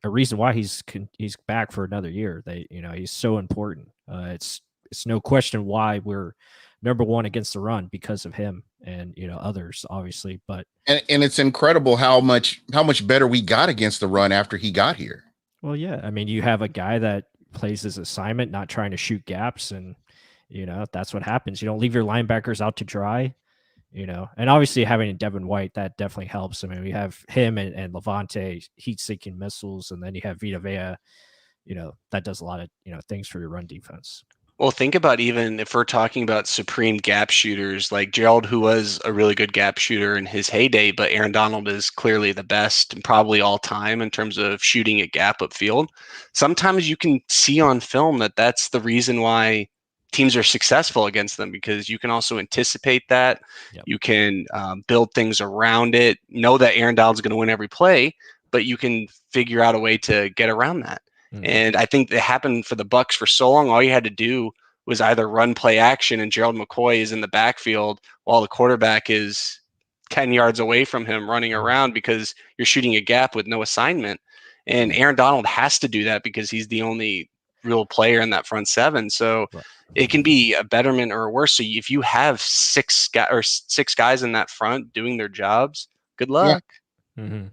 a reason why he's back for another year. He's so important. It's no question why we're number one against the run because of him and, you know, others obviously, but and it's incredible how much better we got against the run after he got here. Well, yeah, I mean, you have a guy that plays his assignment, not trying to shoot gaps, and you know that's what happens. You don't leave your linebackers out to dry. you know, and obviously having Devin White, that definitely helps. I mean, we have him and Levante heat-seeking missiles, and then you have Vita Vea, you know, that does a lot of, you know, things for your run defense. Well, think about even if we're talking about supreme gap shooters like Gerald, who was a really good gap shooter in his heyday, but Aaron Donald is clearly the best and probably all time in terms of shooting a gap upfield. Sometimes you can see on film that that's the reason why teams are successful against them, because you can also anticipate that. Yep. You can build things around it, know that Aaron Donald's going to win every play, but you can figure out a way to get around that. And I think it happened for the Bucks for so long. All you had to do was either run play action, and Gerald McCoy is in the backfield while the quarterback is 10 yards away from him running around, because you're shooting a gap with no assignment. And Aaron Donald has to do that because he's the only real player in that front seven. So it can be a betterment or a worse. So if you have six guys in that front doing their jobs, good luck. Yeah. Mm-hmm.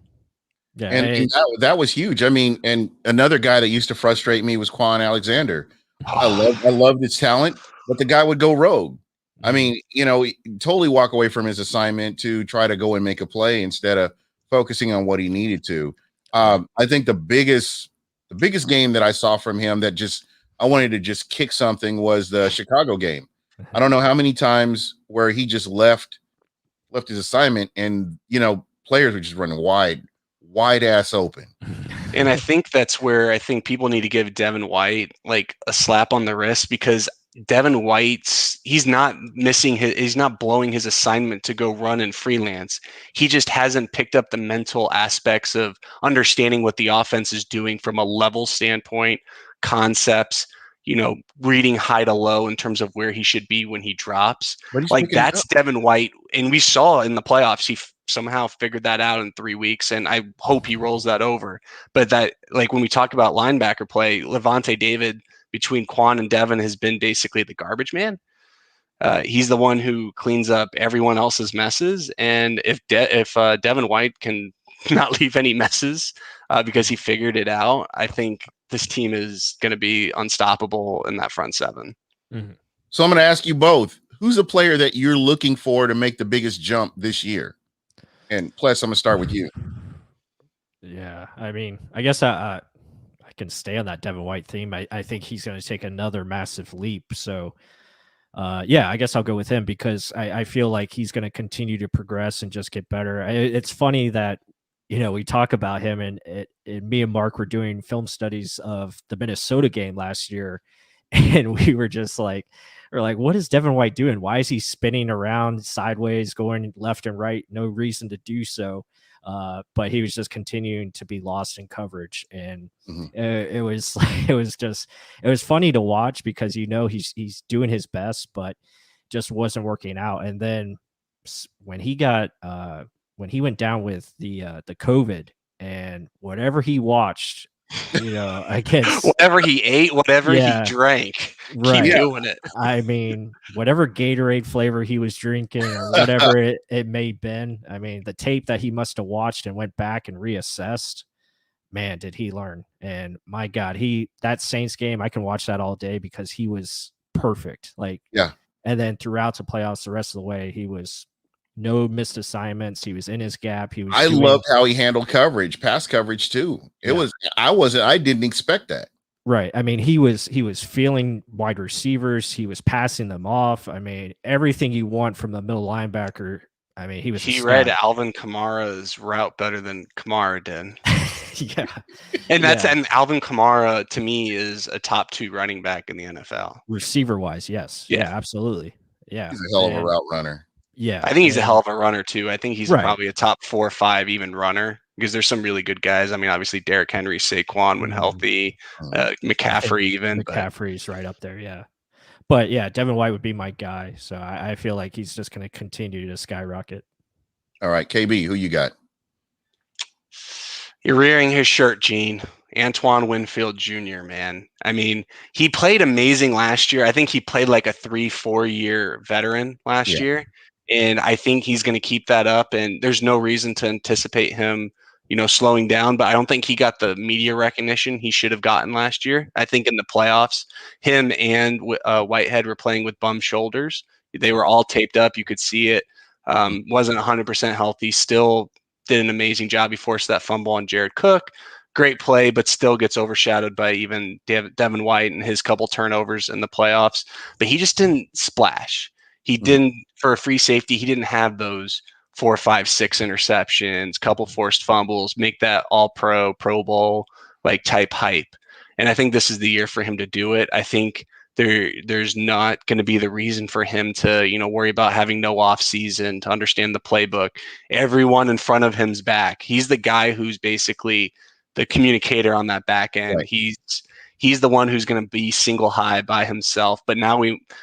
Yeah, and that was huge. I mean, and another guy that used to frustrate me was Quan Alexander. I loved his talent, but the guy would go rogue. I mean, you know, totally walk away from his assignment to try to go and make a play instead of focusing on what he needed to. I think the biggest game that I saw from him that just I wanted to just kick something was the Chicago game. I don't know how many times where he just left his assignment, and you know, players were just running wide ass open. And I think that's where I think people need to give Devin White like a slap on the wrist, because Devin White's he's not blowing his assignment to go run and freelance. He just hasn't picked up the mental aspects of understanding what the offense is doing from a level standpoint, concepts, you know, reading high to low in terms of where he should be when he drops. Like that's Devin White. And we saw in the playoffs, he somehow figured that out in 3 weeks. And I hope he rolls that over. But that, like when we talk about linebacker play, Levante David between Quan and Devin has been basically the garbage man. He's the one who cleans up everyone else's messes. And if Devin White can not leave any messes because he figured it out, I think this team is going to be unstoppable in that front seven. Mm-hmm. So I'm going to ask you both, who's a player that you're looking for to make the biggest jump this year? And plus, I'm going to start with you. Yeah, I mean, I guess I can stay on that Devin White theme. I think he's going to take another massive leap. So, yeah, I guess I'll go with him because I feel like he's going to continue to progress and just get better. It's funny that, you know, we talk about him and me and Mark were doing film studies of the Minnesota game last year. And we were just like, what is Devin White doing? Why is he spinning around sideways, going left and right? No reason to do so. But he was just continuing to be lost in coverage. And it was funny to watch because, you know, he's doing his best, but just wasn't working out. And then when he went down with the COVID and whatever he watched, you know, against whatever he ate, whatever he drank, keep doing it. I mean, whatever Gatorade flavor he was drinking or whatever it may have been. I mean, the tape that he must have watched and went back and reassessed, man, did he learn. And my God, that Saints game, I can watch that all day because he was perfect. Like, yeah. And then throughout the playoffs, the rest of the way, he was no missed assignments. He was in his gap. I loved how he handled coverage, pass coverage too. I didn't expect that. Right. I mean, he was feeling wide receivers. He was passing them off. I mean, everything you want from the middle linebacker. I mean, he read Alvin Kamara's route better than Kamara did. Yeah. And and Alvin Kamara to me is a top 2 running back in the NFL. Receiver wise, yes. Yeah, absolutely. Yeah. He's a hell of a route runner. Yeah. I think he's a hell of a runner too. I think he's probably a top 4 or 5 even runner, because there's some really good guys. I mean, obviously Derrick Henry, Saquon when healthy, McCaffrey even. McCaffrey's right up there, yeah. But yeah, Devin White would be my guy. So I feel like he's just going to continue to skyrocket. All right, KB, who you got? You're rearing his shirt, Gene. Antoine Winfield Jr., man. I mean, he played amazing last year. I think he played like a 3-4 year veteran last year. And I think he's going to keep that up. And there's no reason to anticipate him, you know, slowing down. But I don't think he got the media recognition he should have gotten last year. I think in the playoffs, him and Whitehead were playing with bum shoulders. They were all taped up. You could see it. Wasn't 100% healthy. Still did an amazing job. He forced that fumble on Jared Cook. Great play, but still gets overshadowed by even Devin White and his couple turnovers in the playoffs. But he just didn't splash. He didn't, for a free safety, he didn't have those 4, 5, 6 interceptions, couple forced fumbles, make that all-pro, Pro Bowl like type hype. And I think this is the year for him to do it. I think there's not going to be the reason for him to, worry about having no off season, to understand the playbook. Everyone in front of him's back. He's the guy who's basically the communicator on that back end. Right. He's the one who's going to be single high by himself. But now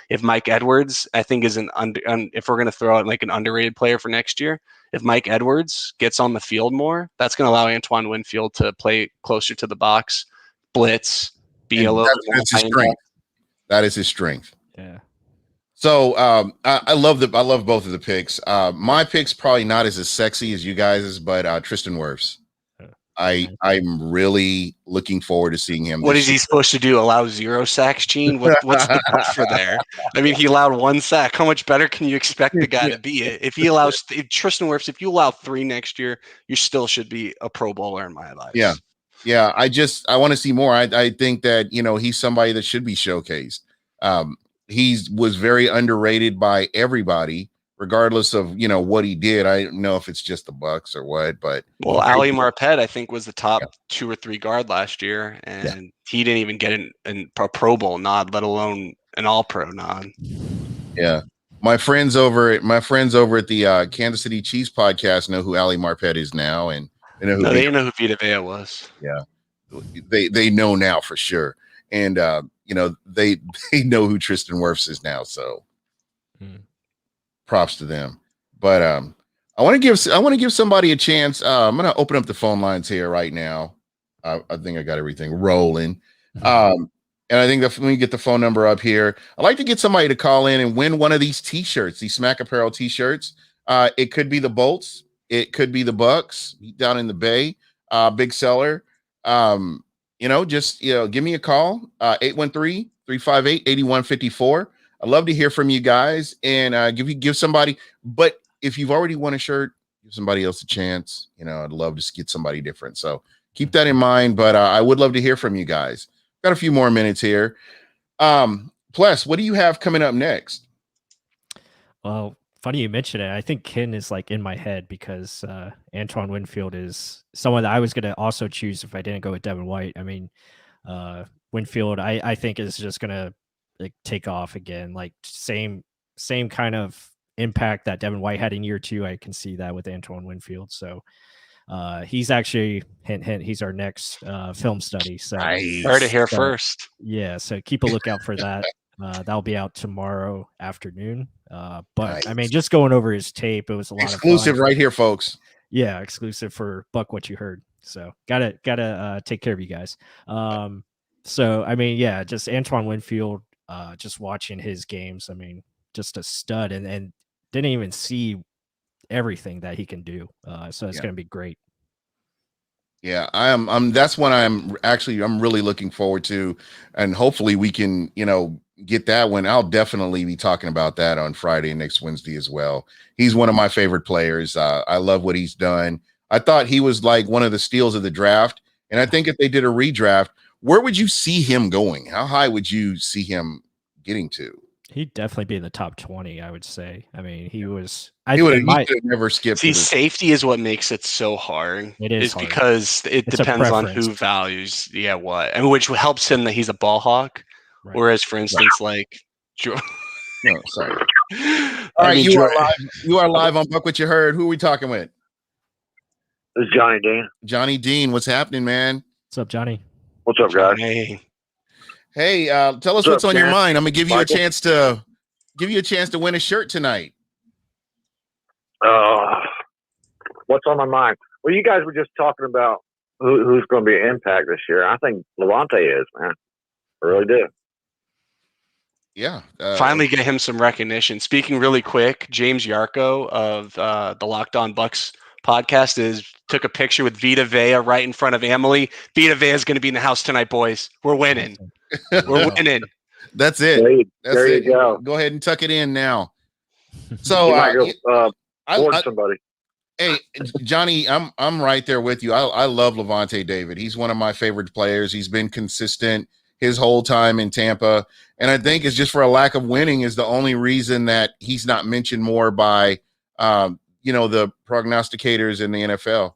if Mike Edwards, I think is if we're going to throw out like an underrated player for next year, if Mike Edwards gets on the field more, that's going to allow Antoine Winfield to play closer to the box, blitz, be a little. That's his strength. That is his strength. Yeah. So I love both of the picks. My pick's probably not as sexy as you guys', but Tristan Wirfs. I'm really looking forward to seeing him. What is he supposed to do? Allow 0 sacks, Gene? What's the buffer there? I mean, he allowed 1 sack. How much better can you expect the guy to be? If Tristan Wirfs, if you allow 3 next year, you still should be a Pro Bowler in my life. Yeah. Yeah. I want to see more. I think that, he's somebody that should be showcased. He was very underrated by everybody, regardless of, what he did. I don't know if it's just the Bucks or what, but Ali Marpet, I think, was the top 2 or 3 guard last year, and he didn't even get a Pro Bowl nod, let alone an All-Pro nod. Yeah. My friends over at the Kansas City Chiefs podcast know who Ali Marpet is now, and they know who Vita Vea was. Yeah. They know now for sure. And they know who Tristan Wirfs is now, so props to them. But I want to give somebody a chance. I'm going to open up the phone lines here right now. I think I got everything rolling. And I think let me get the phone number up here. I'd like to get somebody to call in and win one of these t-shirts, these Smack Apparel t-shirts. It could be the Bolts. It could be the Bucks down in the Bay. Big seller. Give me a call, 813-358-8154. I'd love to hear from you guys and give somebody. But if you've already won a shirt, give somebody else a chance. I'd love to get somebody different. So keep that in mind. But I would love to hear from you guys. Got a few more minutes here. Plus, what do you have coming up next? Well, funny you mention it. I think Ken is like in my head because Antoine Winfield is someone that I was going to also choose if I didn't go with Devin White. I mean, Winfield, I think is just going to take off again. Like same kind of impact that Devin White had in year 2. I can see that with Antoine Winfield. So he's actually hint, he's our next film study. So heard it here first. Yeah. So keep a lookout for that. That'll be out tomorrow afternoon. But nice. I mean, just going over his tape, it was a lot exclusive of fun. Right here, folks. Yeah, exclusive for Buck What You Heard. So gotta take care of you guys. So I mean, yeah, just Antoine Winfield, just watching his games. I mean, just a stud, and didn't even see everything that he can do. So it's gonna be great. Yeah, I'm that's what I'm really looking forward to, and hopefully we can, get that one. I'll definitely be talking about that on Friday and next Wednesday as well. He's one of my favorite players. I love what he's done. I thought he was like one of the steals of the draft, and I think if they did a redraft, where would you see him going? How high would you see him getting to? He'd definitely be in the top 20, I would say. I mean, he was. He would have never skipped. See, safety is what makes it so hard. It is hard. Because it's depends on who values. Yeah, what, and which helps him that he's a ball hawk. Right. Whereas, for instance, like, no, sorry. All right, you are live on Buck What You Heard. Who are we talking with? This is Johnny Dean. Johnny Dean, what's happening, man? What's up, Johnny? What's up, guys? Hey, tell us what's on your mind. I'm gonna give you a chance to win a shirt tonight. What's on my mind? Well, you guys were just talking about who's going to be an impact this year. I think Levante is, man. I really do. Yeah. Finally get him some recognition. Speaking really quick, James Yarko of the Locked On Bucks podcast took a picture with Vita Vea right in front of Emily. Vita Vea is going to be in the house tonight, boys. We're winning. We're winning. That's it. There you go. Go ahead and tuck it in now. So Or somebody. Hey, Johnny, I'm right there with you. I love Levante David. He's one of my favorite players. He's been consistent his whole time in Tampa. And I think it's just for a lack of winning is the only reason that he's not mentioned more by, the prognosticators in the NFL.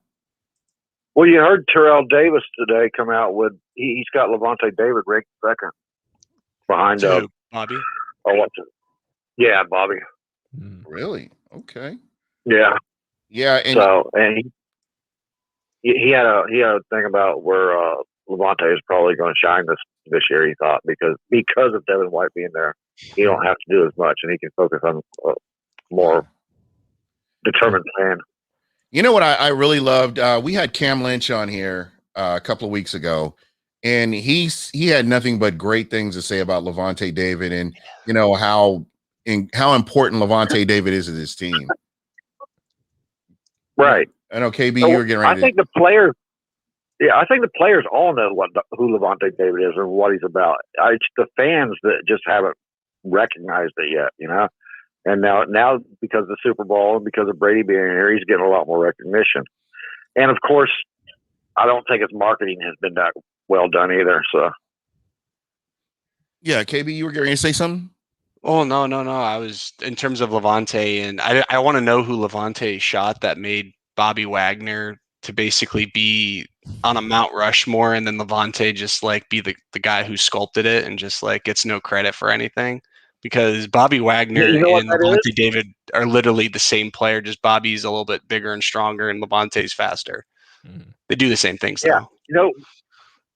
Well, you heard Terrell Davis today come out with he's got Levante David ranked second behind Bobby. Oh, what's it? Yeah, Bobby. Really? Okay. Yeah. Yeah, and so he had a thing about where Levante is probably going to shine this year. He thought because of Devin White being there, he don't have to do as much, and he can focus on more determined plan. You know what I really loved? We had Cam Lynch on here a couple of weeks ago, and he had nothing but great things to say about Levante David and how important Levante David is to this team. Right. I know KB, you were getting ready. I think the players all know who Levante David is and what he's about. It's the fans that just haven't recognized it yet, And now because of the Super Bowl and because of Brady being here, he's getting a lot more recognition. And of course, I don't think his marketing has been that well done either. So, yeah, KB, you were going to say something? Oh, no. I was in terms of Levante, and I want to know who Levante shot that made Bobby Wagner to basically be on a Mount Rushmore, and then Levante just like be the guy who sculpted it and just like gets no credit for anything. Because Bobby Wagner and Levante David are literally the same player, just Bobby's a little bit bigger and stronger, and Levante's faster. They do the same things, though. Yeah,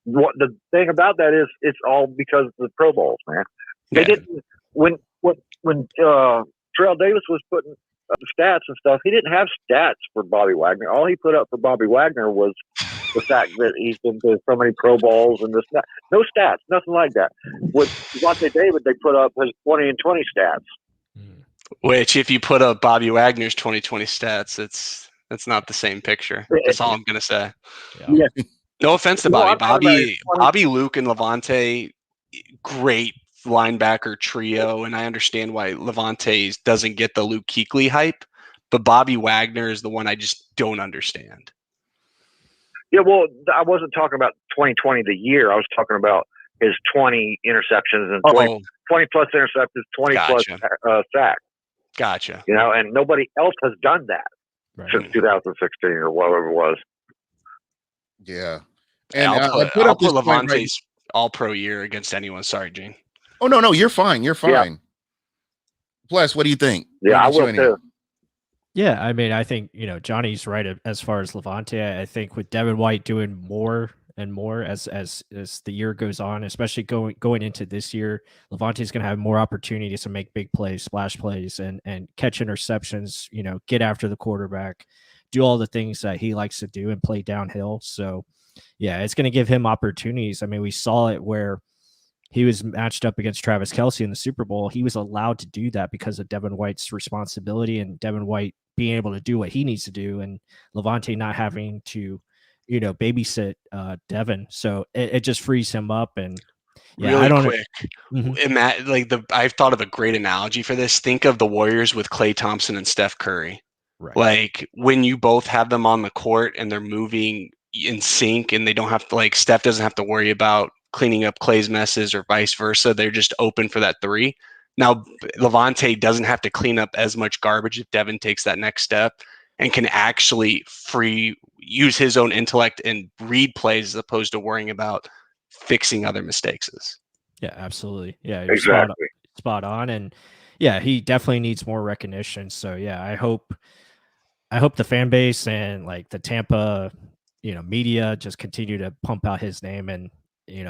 what the thing about that is, it's all because of the Pro Bowls, man. They didn't when Terrell Davis was putting stats and stuff. He didn't have stats for Bobby Wagner. All he put up for Bobby Wagner was the fact that he's been to so many Pro Bowls and this, no stats, nothing like that. With Levante David, they put up his 20 and 20 stats. Which, if you put up Bobby Wagner's 20-20 stats, it's not the same picture. That's all I'm gonna say. Yeah. No offense to Bobby. Bobby, Luke, and Levante, great linebacker trio, and I understand why Levante doesn't get the Luke Kuechly hype, but Bobby Wagner is the one I just don't understand. Yeah, well, I wasn't talking about 2020 the year. I was talking about his 20 interceptions and 20 plus interceptions, 20 plus sacks. Gotcha. And nobody else has done that since 2016 or whatever it was. Yeah. And I'll put Levante's all-pro year against anyone. Sorry, Gene. Oh, no, you're fine. You're fine. Yeah. Plus, what do you think? Yeah, I will too. Yeah, I mean, I think, Johnny's right as far as Levante. I think with Devin White doing more and more as the year goes on, especially going into this year, Levante's going to have more opportunities to make big plays, splash plays, and catch interceptions, get after the quarterback, do all the things that he likes to do and play downhill. So, yeah, it's going to give him opportunities. I mean, we saw it where he was matched up against Travis Kelce in the Super Bowl. He was allowed to do that because of Devin White's responsibility and Devin White being able to do what he needs to do, and Levante not having to, babysit Devin. So it just frees him up. And really quick, I've thought of a great analogy for this. Think of the Warriors with Klay Thompson and Steph Curry. Right. Like when you both have them on the court and they're moving in sync, and they don't have to, Steph doesn't have to worry about cleaning up Klay's messes or vice versa. They're just open for that three. Now, Levante doesn't have to clean up as much garbage if Devin takes that next step and can actually use his own intellect and read plays as opposed to worrying about fixing other mistakes. Yeah, absolutely. Yeah, you're exactly spot on. And yeah, he definitely needs more recognition. So yeah, I hope the fan base and the Tampa, media just continue to pump out his name, and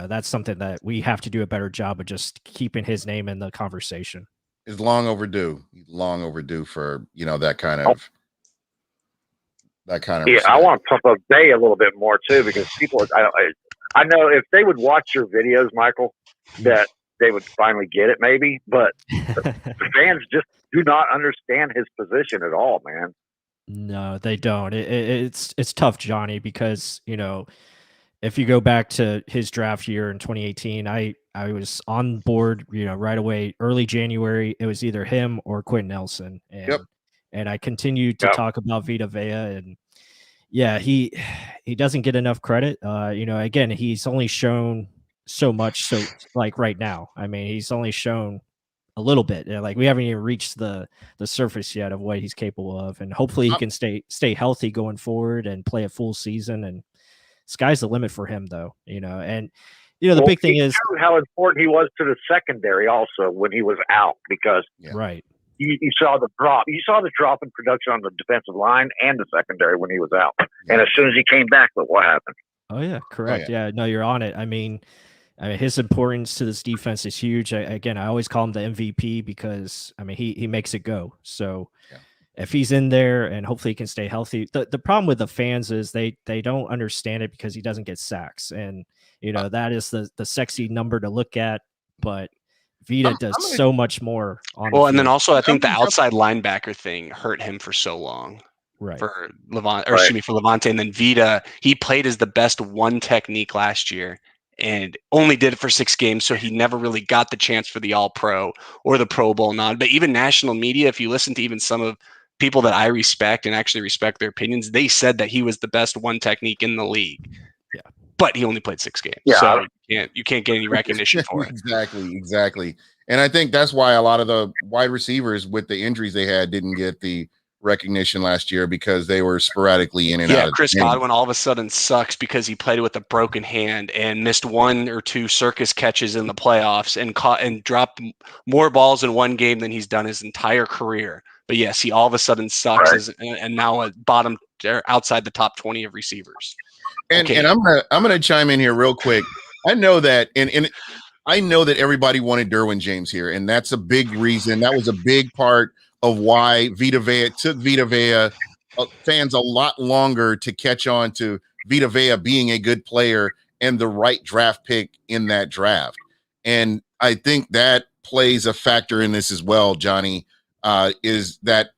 that's something that we have to do a better job of, just keeping his name in the conversation. It's long overdue. Long overdue for that kind of. Yeah, respect. I want to pump up Bay a little bit more too, because people. I know if they would watch your videos, Michael, that they would finally get it, maybe. But the fans just do not understand his position at all, man. No, they don't. It's tough, Johnny, because if you go back to his draft year in 2018, I was on board, right away, early January. It was either him or Quentin Nelson. And, And I continue to talk about Vita Vea, and yeah, he doesn't get enough credit. Again, he's only shown so much. So like right now, I mean, he's only shown a little bit. Like we haven't even reached the surface yet of what he's capable of, and hopefully he can stay healthy going forward and play a full season. And sky's the limit for him, though. And the big thing is how important he was to the secondary also when he was out, because right. You saw the drop. You saw the drop in production on the defensive line and the secondary when he was out. And as soon as he came back, look what happened. Oh yeah, correct. Yeah, no, you're on it. I mean, his importance to this defense is huge. I always call him the MVP because he makes it go. So if he's in there, and hopefully he can stay healthy. The problem with the fans is they don't understand it because he doesn't get sacks, and that is the sexy number to look at, but Vita does so much more on the field. And then also I think the outside linebacker thing hurt him for so long. Right. For Levante, and then Vita, he played as the best one technique last year and only did it for 6 games, so he never really got the chance for the All-Pro or the Pro Bowl nod. But even national media, if you listen to even some of people that I respect and actually respect their opinions, they said that he was the best one technique in the league. Yeah. But he only played 6 games. Yeah. So you can't get any recognition for it. Exactly. And I think that's why a lot of the wide receivers with the injuries they had didn't get the recognition last year, because they were sporadically in and out. Chris Godwin all of a sudden sucks because he played with a broken hand and missed 1 or 2 circus catches in the playoffs and dropped more balls in one game than he's done his entire career. But yes, he all of a sudden sucks and now a bottom outside the top 20 of receivers. And I'm gonna chime in here real quick. I know that and I know that everybody wanted Derwin James here, and that's a big reason. That was a big part of why it took Vita Vea fans a lot longer to catch on to Vita Vea being a good player and the right draft pick in that draft. And I think that plays a factor in this as well, Johnny, is that,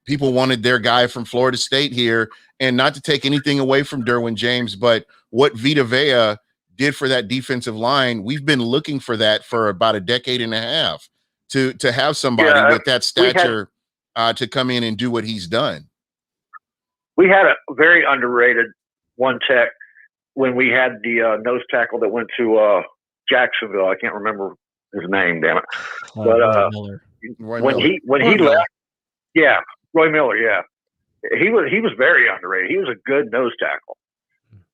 people wanted their guy from Florida State here, and not to take anything away from Derwin James, but what Vita Vea did for that defensive line, we've been looking for that for about a decade and a half, to have somebody with that stature to come in and do what he's done. We had a very underrated one tech when we had the nose tackle that went to Jacksonville. I can't remember his name, damn it. But when he left, Roy Miller, he was very underrated. He was a good nose tackle,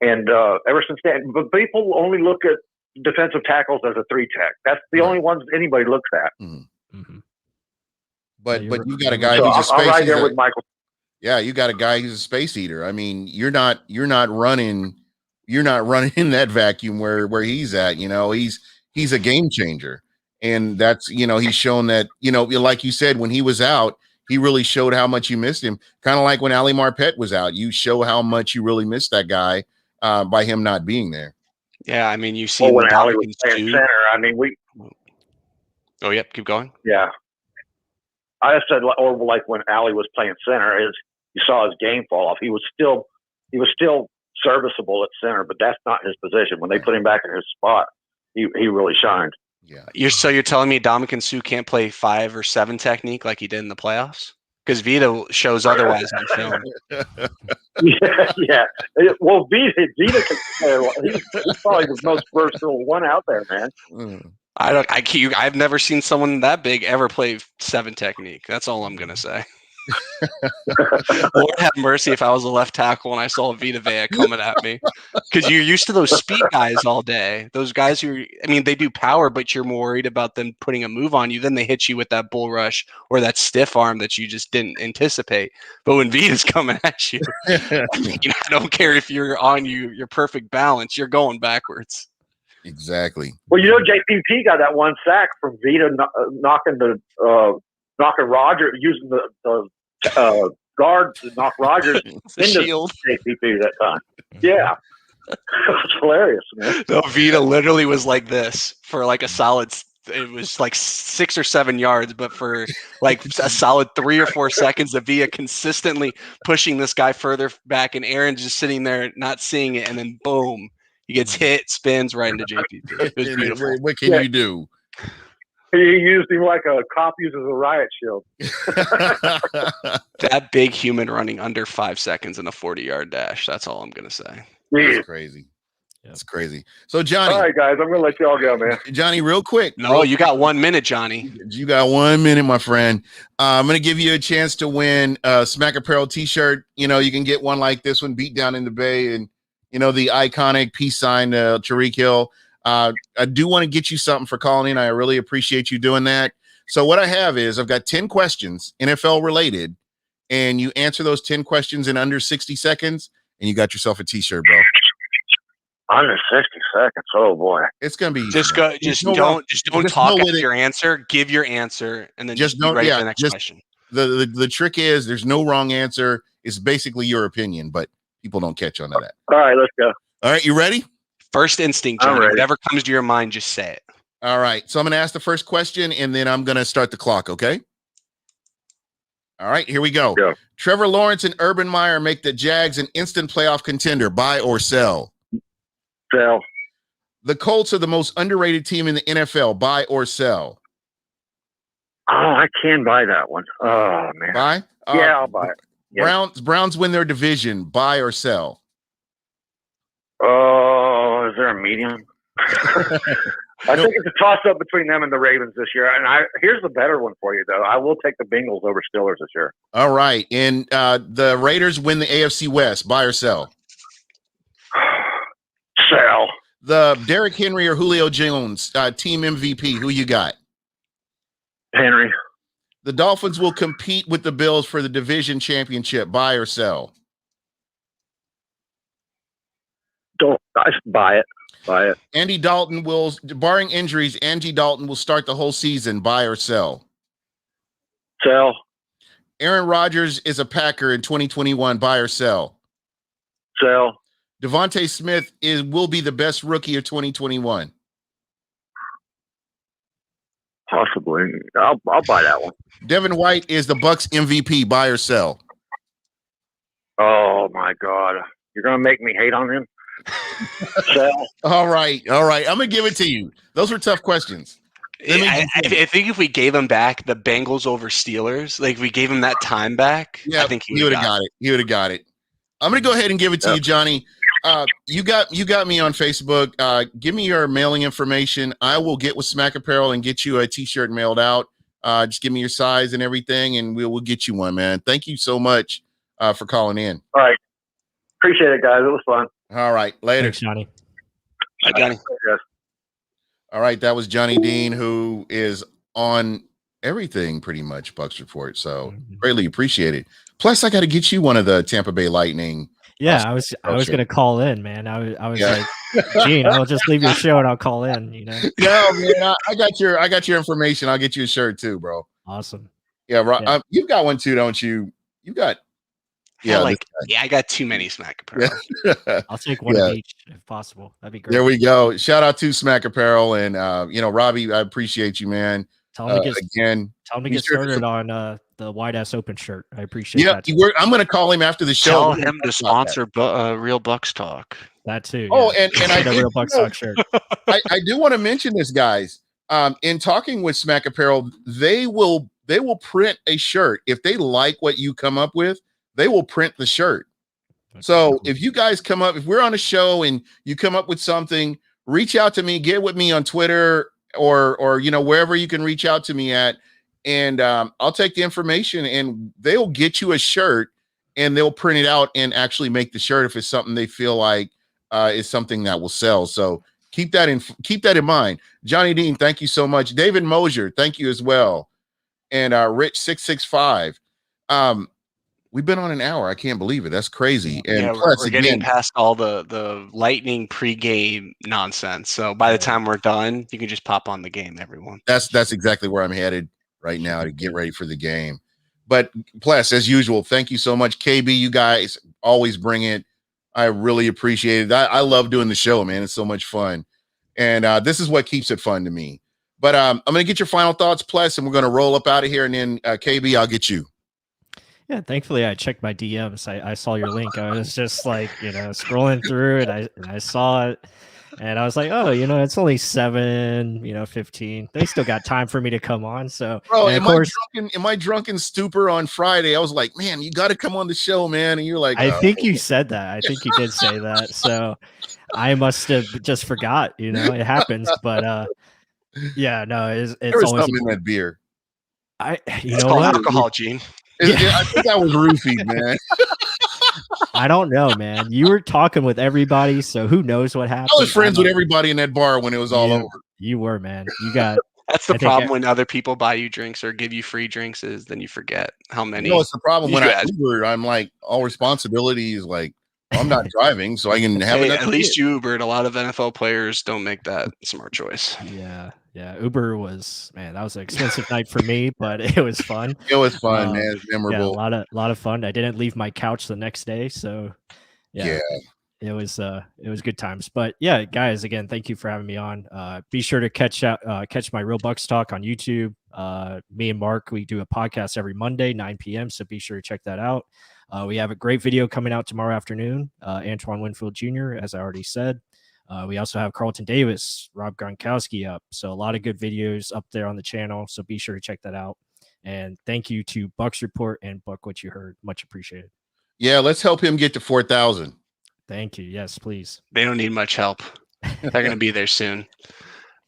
and ever since then, but people only look at defensive tackles as a 3 tech. That's the only ones anybody looks at. Mm-hmm. Mm-hmm. But you got a guy who's a space I'm right eater. there with Michael. Yeah, you got a guy who's a space eater. I mean, you're not running in that vacuum where he's at. He's a game changer, and that's he's shown that like you said, when he was out, he really showed how much you missed him. Kind of like when Ali Marpet was out, you show how much you really missed that guy by him not being there. Yeah, I mean, you see when Ali was playing center. I mean, Oh, yep. Keep going. Yeah. I said, or like when Ali was playing center, you saw his game fall off. He was still serviceable at center, but that's not his position. When they put him back in his spot, he really shined. Yeah. You're telling me Ndamukong Suh can't play 5 or 7 technique like he did in the playoffs? Because Vita shows otherwise on film. Yeah. Well, Vita can play. He's probably the most versatile one out there, man. I've never seen someone that big ever play 7 technique. That's all I'm gonna say. Lord have mercy if I was a left tackle and I saw Vita Vea coming at me, because you're used to those speed guys all day. Those guys they do power, but you're more worried about them putting a move on you. Then they hit you with that bull rush or that stiff arm that you just didn't anticipate. But when Vita's coming at you, I don't care if you're on your perfect balance, you're going backwards. Exactly. Well, JPP got that 1 sack from Vita knocking Rogers, using the guard to knock Rogers into shield. JPP that time. Yeah. It's hilarious, man. No, Vita literally was like this for like a solid, it was like 6 or 7 yards, but for like a solid 3 or 4 seconds, the Vita consistently pushing this guy further back, and Aaron just sitting there not seeing it, and then boom, he gets hit, spins right into JPP. It was beautiful. What can you do? He used him like a cop uses a riot shield. That big human running under 5 seconds in a 40-yard dash. That's all I'm going to say. That's crazy. That's crazy. So, Johnny. All right, guys, I'm going to let y'all go, man. Johnny, real quick. No, you got 1 minute, Johnny. You got 1 minute, my friend. I'm going to give you a chance to win a Smack Apparel t-shirt. You know, you can get one like this one, Beat Down in the Bay, and, you know, the iconic peace sign, Tariq Hill. I do want to get you something for calling in. I really appreciate you doing that. So what I have is I've got 10 questions, NFL related, and you answer those 10 questions in under 60 seconds, and you got yourself a t-shirt, bro. Under 60 seconds. Oh boy. It's gonna be just go. Just don't talk after your answer. Give your answer, and then just be ready for the next question. The trick is there's no wrong answer. It's basically your opinion, but people don't catch on to that. All right, let's go. All right, you ready? First instinct, Johnny. Whatever comes to your mind, just say it. All right. So I'm gonna ask the first question, and then I'm gonna start the clock. Okay. All right, here we go. Yeah. Trevor Lawrence and Urban Meyer make the Jags an instant playoff contender. Buy or sell? Sell. The Colts are the most underrated team in the NFL. Buy or sell? Oh, I can buy that one. Oh man. Buy? Yeah, I'll buy it. Yeah. Browns win their division. Buy or sell? Oh, is there a medium? I think it's a toss-up between them and the Ravens this year. And here's the better one for you, though. I will take the Bengals over Steelers this year. All right. And the Raiders win the AFC West. Buy or sell? Sell. The Derrick Henry or Julio Jones team MVP. Who you got? Henry. The Dolphins will compete with the Bills for the division championship. Buy or sell? I buy it. Buy it. Andy Dalton will, barring injuries, Andy Dalton will start the whole season. Buy or sell? Sell. Aaron Rodgers is a Packer in 2021. Buy or sell? Sell. Devontae Smith will be the best rookie of 2021. Possibly. I'll buy that one. Devin White is the Bucks MVP. Buy or sell? Oh my God. You're gonna make me hate on him? Sell. All right. I'm gonna give it to you. Those were tough questions. I think if we gave him back the Bengals over Steelers, like if we gave him that time back, I think he would have got it. He would have got it. I'm gonna go ahead and give it to you, Johnny. You got me on Facebook. Give me your mailing information. I will get with Smack Apparel and get you a t-shirt mailed out. Just give me your size and everything, and we'll get you one, man. Thank you so much for calling in. All right. Appreciate it, guys. It was fun. All right. Later. Thanks, Johnny. Bye, Johnny. Yes. All right. That was Johnny Dean, who is on everything pretty much, Bucks Report. So greatly appreciated. Plus, I got to get you one of the Tampa Bay Lightning. Yeah, I was gonna call in, man. I was like, Gene, I'll just leave your show and I'll call in. You know. No, man, I got your information. I'll get you a shirt too, bro. Awesome. Yeah, right. Yeah. You've got one too, don't you? You got. Yeah, I got too many Smack Apparel. I'll take one of each if possible. That'd be great. There we go. Shout out to Smack Apparel and Robbie. I appreciate you, man. Tell him to get started on the Wide Ass Open shirt. I appreciate that. I'm going to call him after the show. Tell him to sponsor Real Bucks Talk. That too. Oh, and I the Real Bucks Talk shirt. I do want to mention this, guys. In talking with Smack Apparel, they will print a shirt if they like what you come up with. They will print the shirt. So if you guys come up, if we're on a show and you come up with something, reach out to me, get with me on Twitter or wherever you can reach out to me at, and I'll take the information and they'll get you a shirt and they'll print it out and actually make the shirt if it's something they feel like is something that will sell. So keep that in mind. Johnny Dean, thank you so much. David Mosier, thank you as well. And Rich 665. We've been on an hour. I can't believe it. That's crazy. And plus, we're getting past all the Lightning pregame nonsense. So by the time we're done, you can just pop on the game, everyone. That's exactly where I'm headed right now to get ready for the game. But plus, as usual, thank you so much, KB. You guys always bring it. I really appreciate it. I love doing the show, man. It's so much fun. And this is what keeps it fun to me. But I'm going to get your final thoughts, Plus, and we're going to roll up out of here. And then KB, I'll get you. Yeah, thankfully I checked my DMs. I saw your link. I was just like, scrolling through it. I saw it. And I was like, oh, it's only 7:15. They still got time for me to come on. So, Bro, and of course, am I drunken stupor on Friday? I was like, man, you got to come on the show, man. And you're like, I think you said that. I think you did say that. So I must have just forgot, it happens. But yeah, no, there it's was always something in that beer. you It's know called what? alcohol, Gene. I think I was roofied, man. I don't know, man. You were talking with everybody, so who knows what happened? I was friends with everybody in that bar when it was all over. You were, man. You got. That's the I think problem when other people buy you drinks or give you free drinks is then you forget how many. It's the problem when you I had. Uber. I'm like, all responsibility is like, I'm not driving, so I can have Hey, another at least beer. you Ubered. A lot of NFL players don't make that smart choice. Yeah. Uber was, man, that was an expensive night for me, but it was fun. It was fun, man. It's memorable. Yeah, a lot of fun. I didn't leave my couch the next day, so yeah. It was good times. But yeah, guys, again, thank you for having me on. Be sure to catch my Real Bucks Talk on YouTube. Me and Mark, we do a podcast every Monday, 9 p.m. So be sure to check that out. We have a great video coming out tomorrow afternoon. Antoine Winfield Jr., as I already said. We also have Carlton Davis, Rob Gronkowski up. So a lot of good videos up there on the channel. So be sure to check that out. And thank you to Bucks Report and Buck What You Heard. Much appreciated. Yeah, let's help him get to 4,000. Thank you. Yes, please. They don't need much help. They're going to be there soon.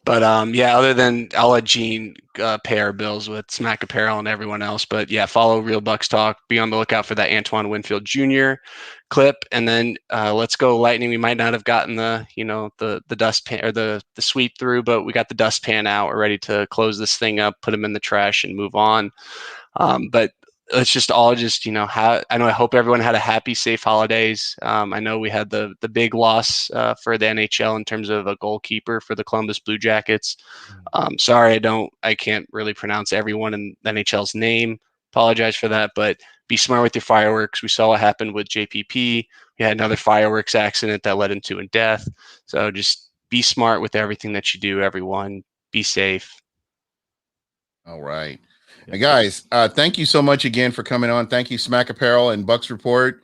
But yeah, other than I'll let Gene pay our bills with Smack Apparel and everyone else. But yeah, follow Real Bucks Talk. Be on the lookout for that Antoine Winfield Jr. clip, and then let's go Lightning. We might not have gotten the dustpan or the sweep through, but we got the dustpan out. We're ready to close this thing up, put them in the trash, and move on. But let's just all I hope everyone had a happy, safe holidays. I know we had the big loss for the NHL in terms of a goalkeeper for the Columbus Blue Jackets. Sorry, I can't really pronounce everyone in the NHL's name. Apologize for that, but be smart with your fireworks. We saw what happened with JPP. We had another fireworks accident that led into a death. So just be smart with everything that you do, everyone. Be safe. All right. Hey guys, thank you so much again for coming on. Thank you, Smack Apparel and Bucks Report.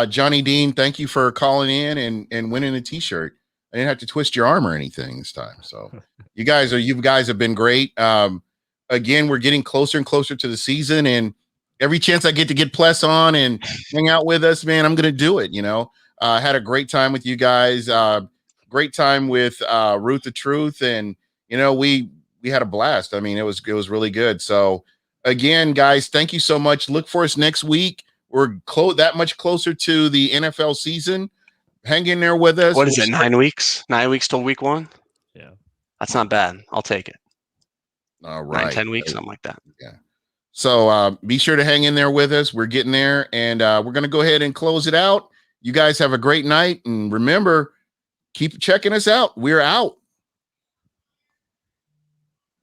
Johnny Dean, thank you for calling in and winning a t-shirt. I didn't have to twist your arm or anything this time. So you guys have been great. Again, we're getting closer and closer to the season, and every chance I get to get Pless on and hang out with us, man, I'm going to do it. Had a great time with you guys. Great time with Ruth the Truth. And, we had a blast. I mean, it was really good. So, again, guys, thank you so much. Look for us next week. We're that much closer to the NFL season. Hang in there with us. What is it, 9 weeks? 9 weeks till week 1? Yeah. That's not bad. I'll take it. All right. 9-10 weeks, something like that. Yeah. So be sure to hang in there with us. We're getting there, and we're going to go ahead and close it out. You guys have a great night, and remember, keep checking us out. We're out.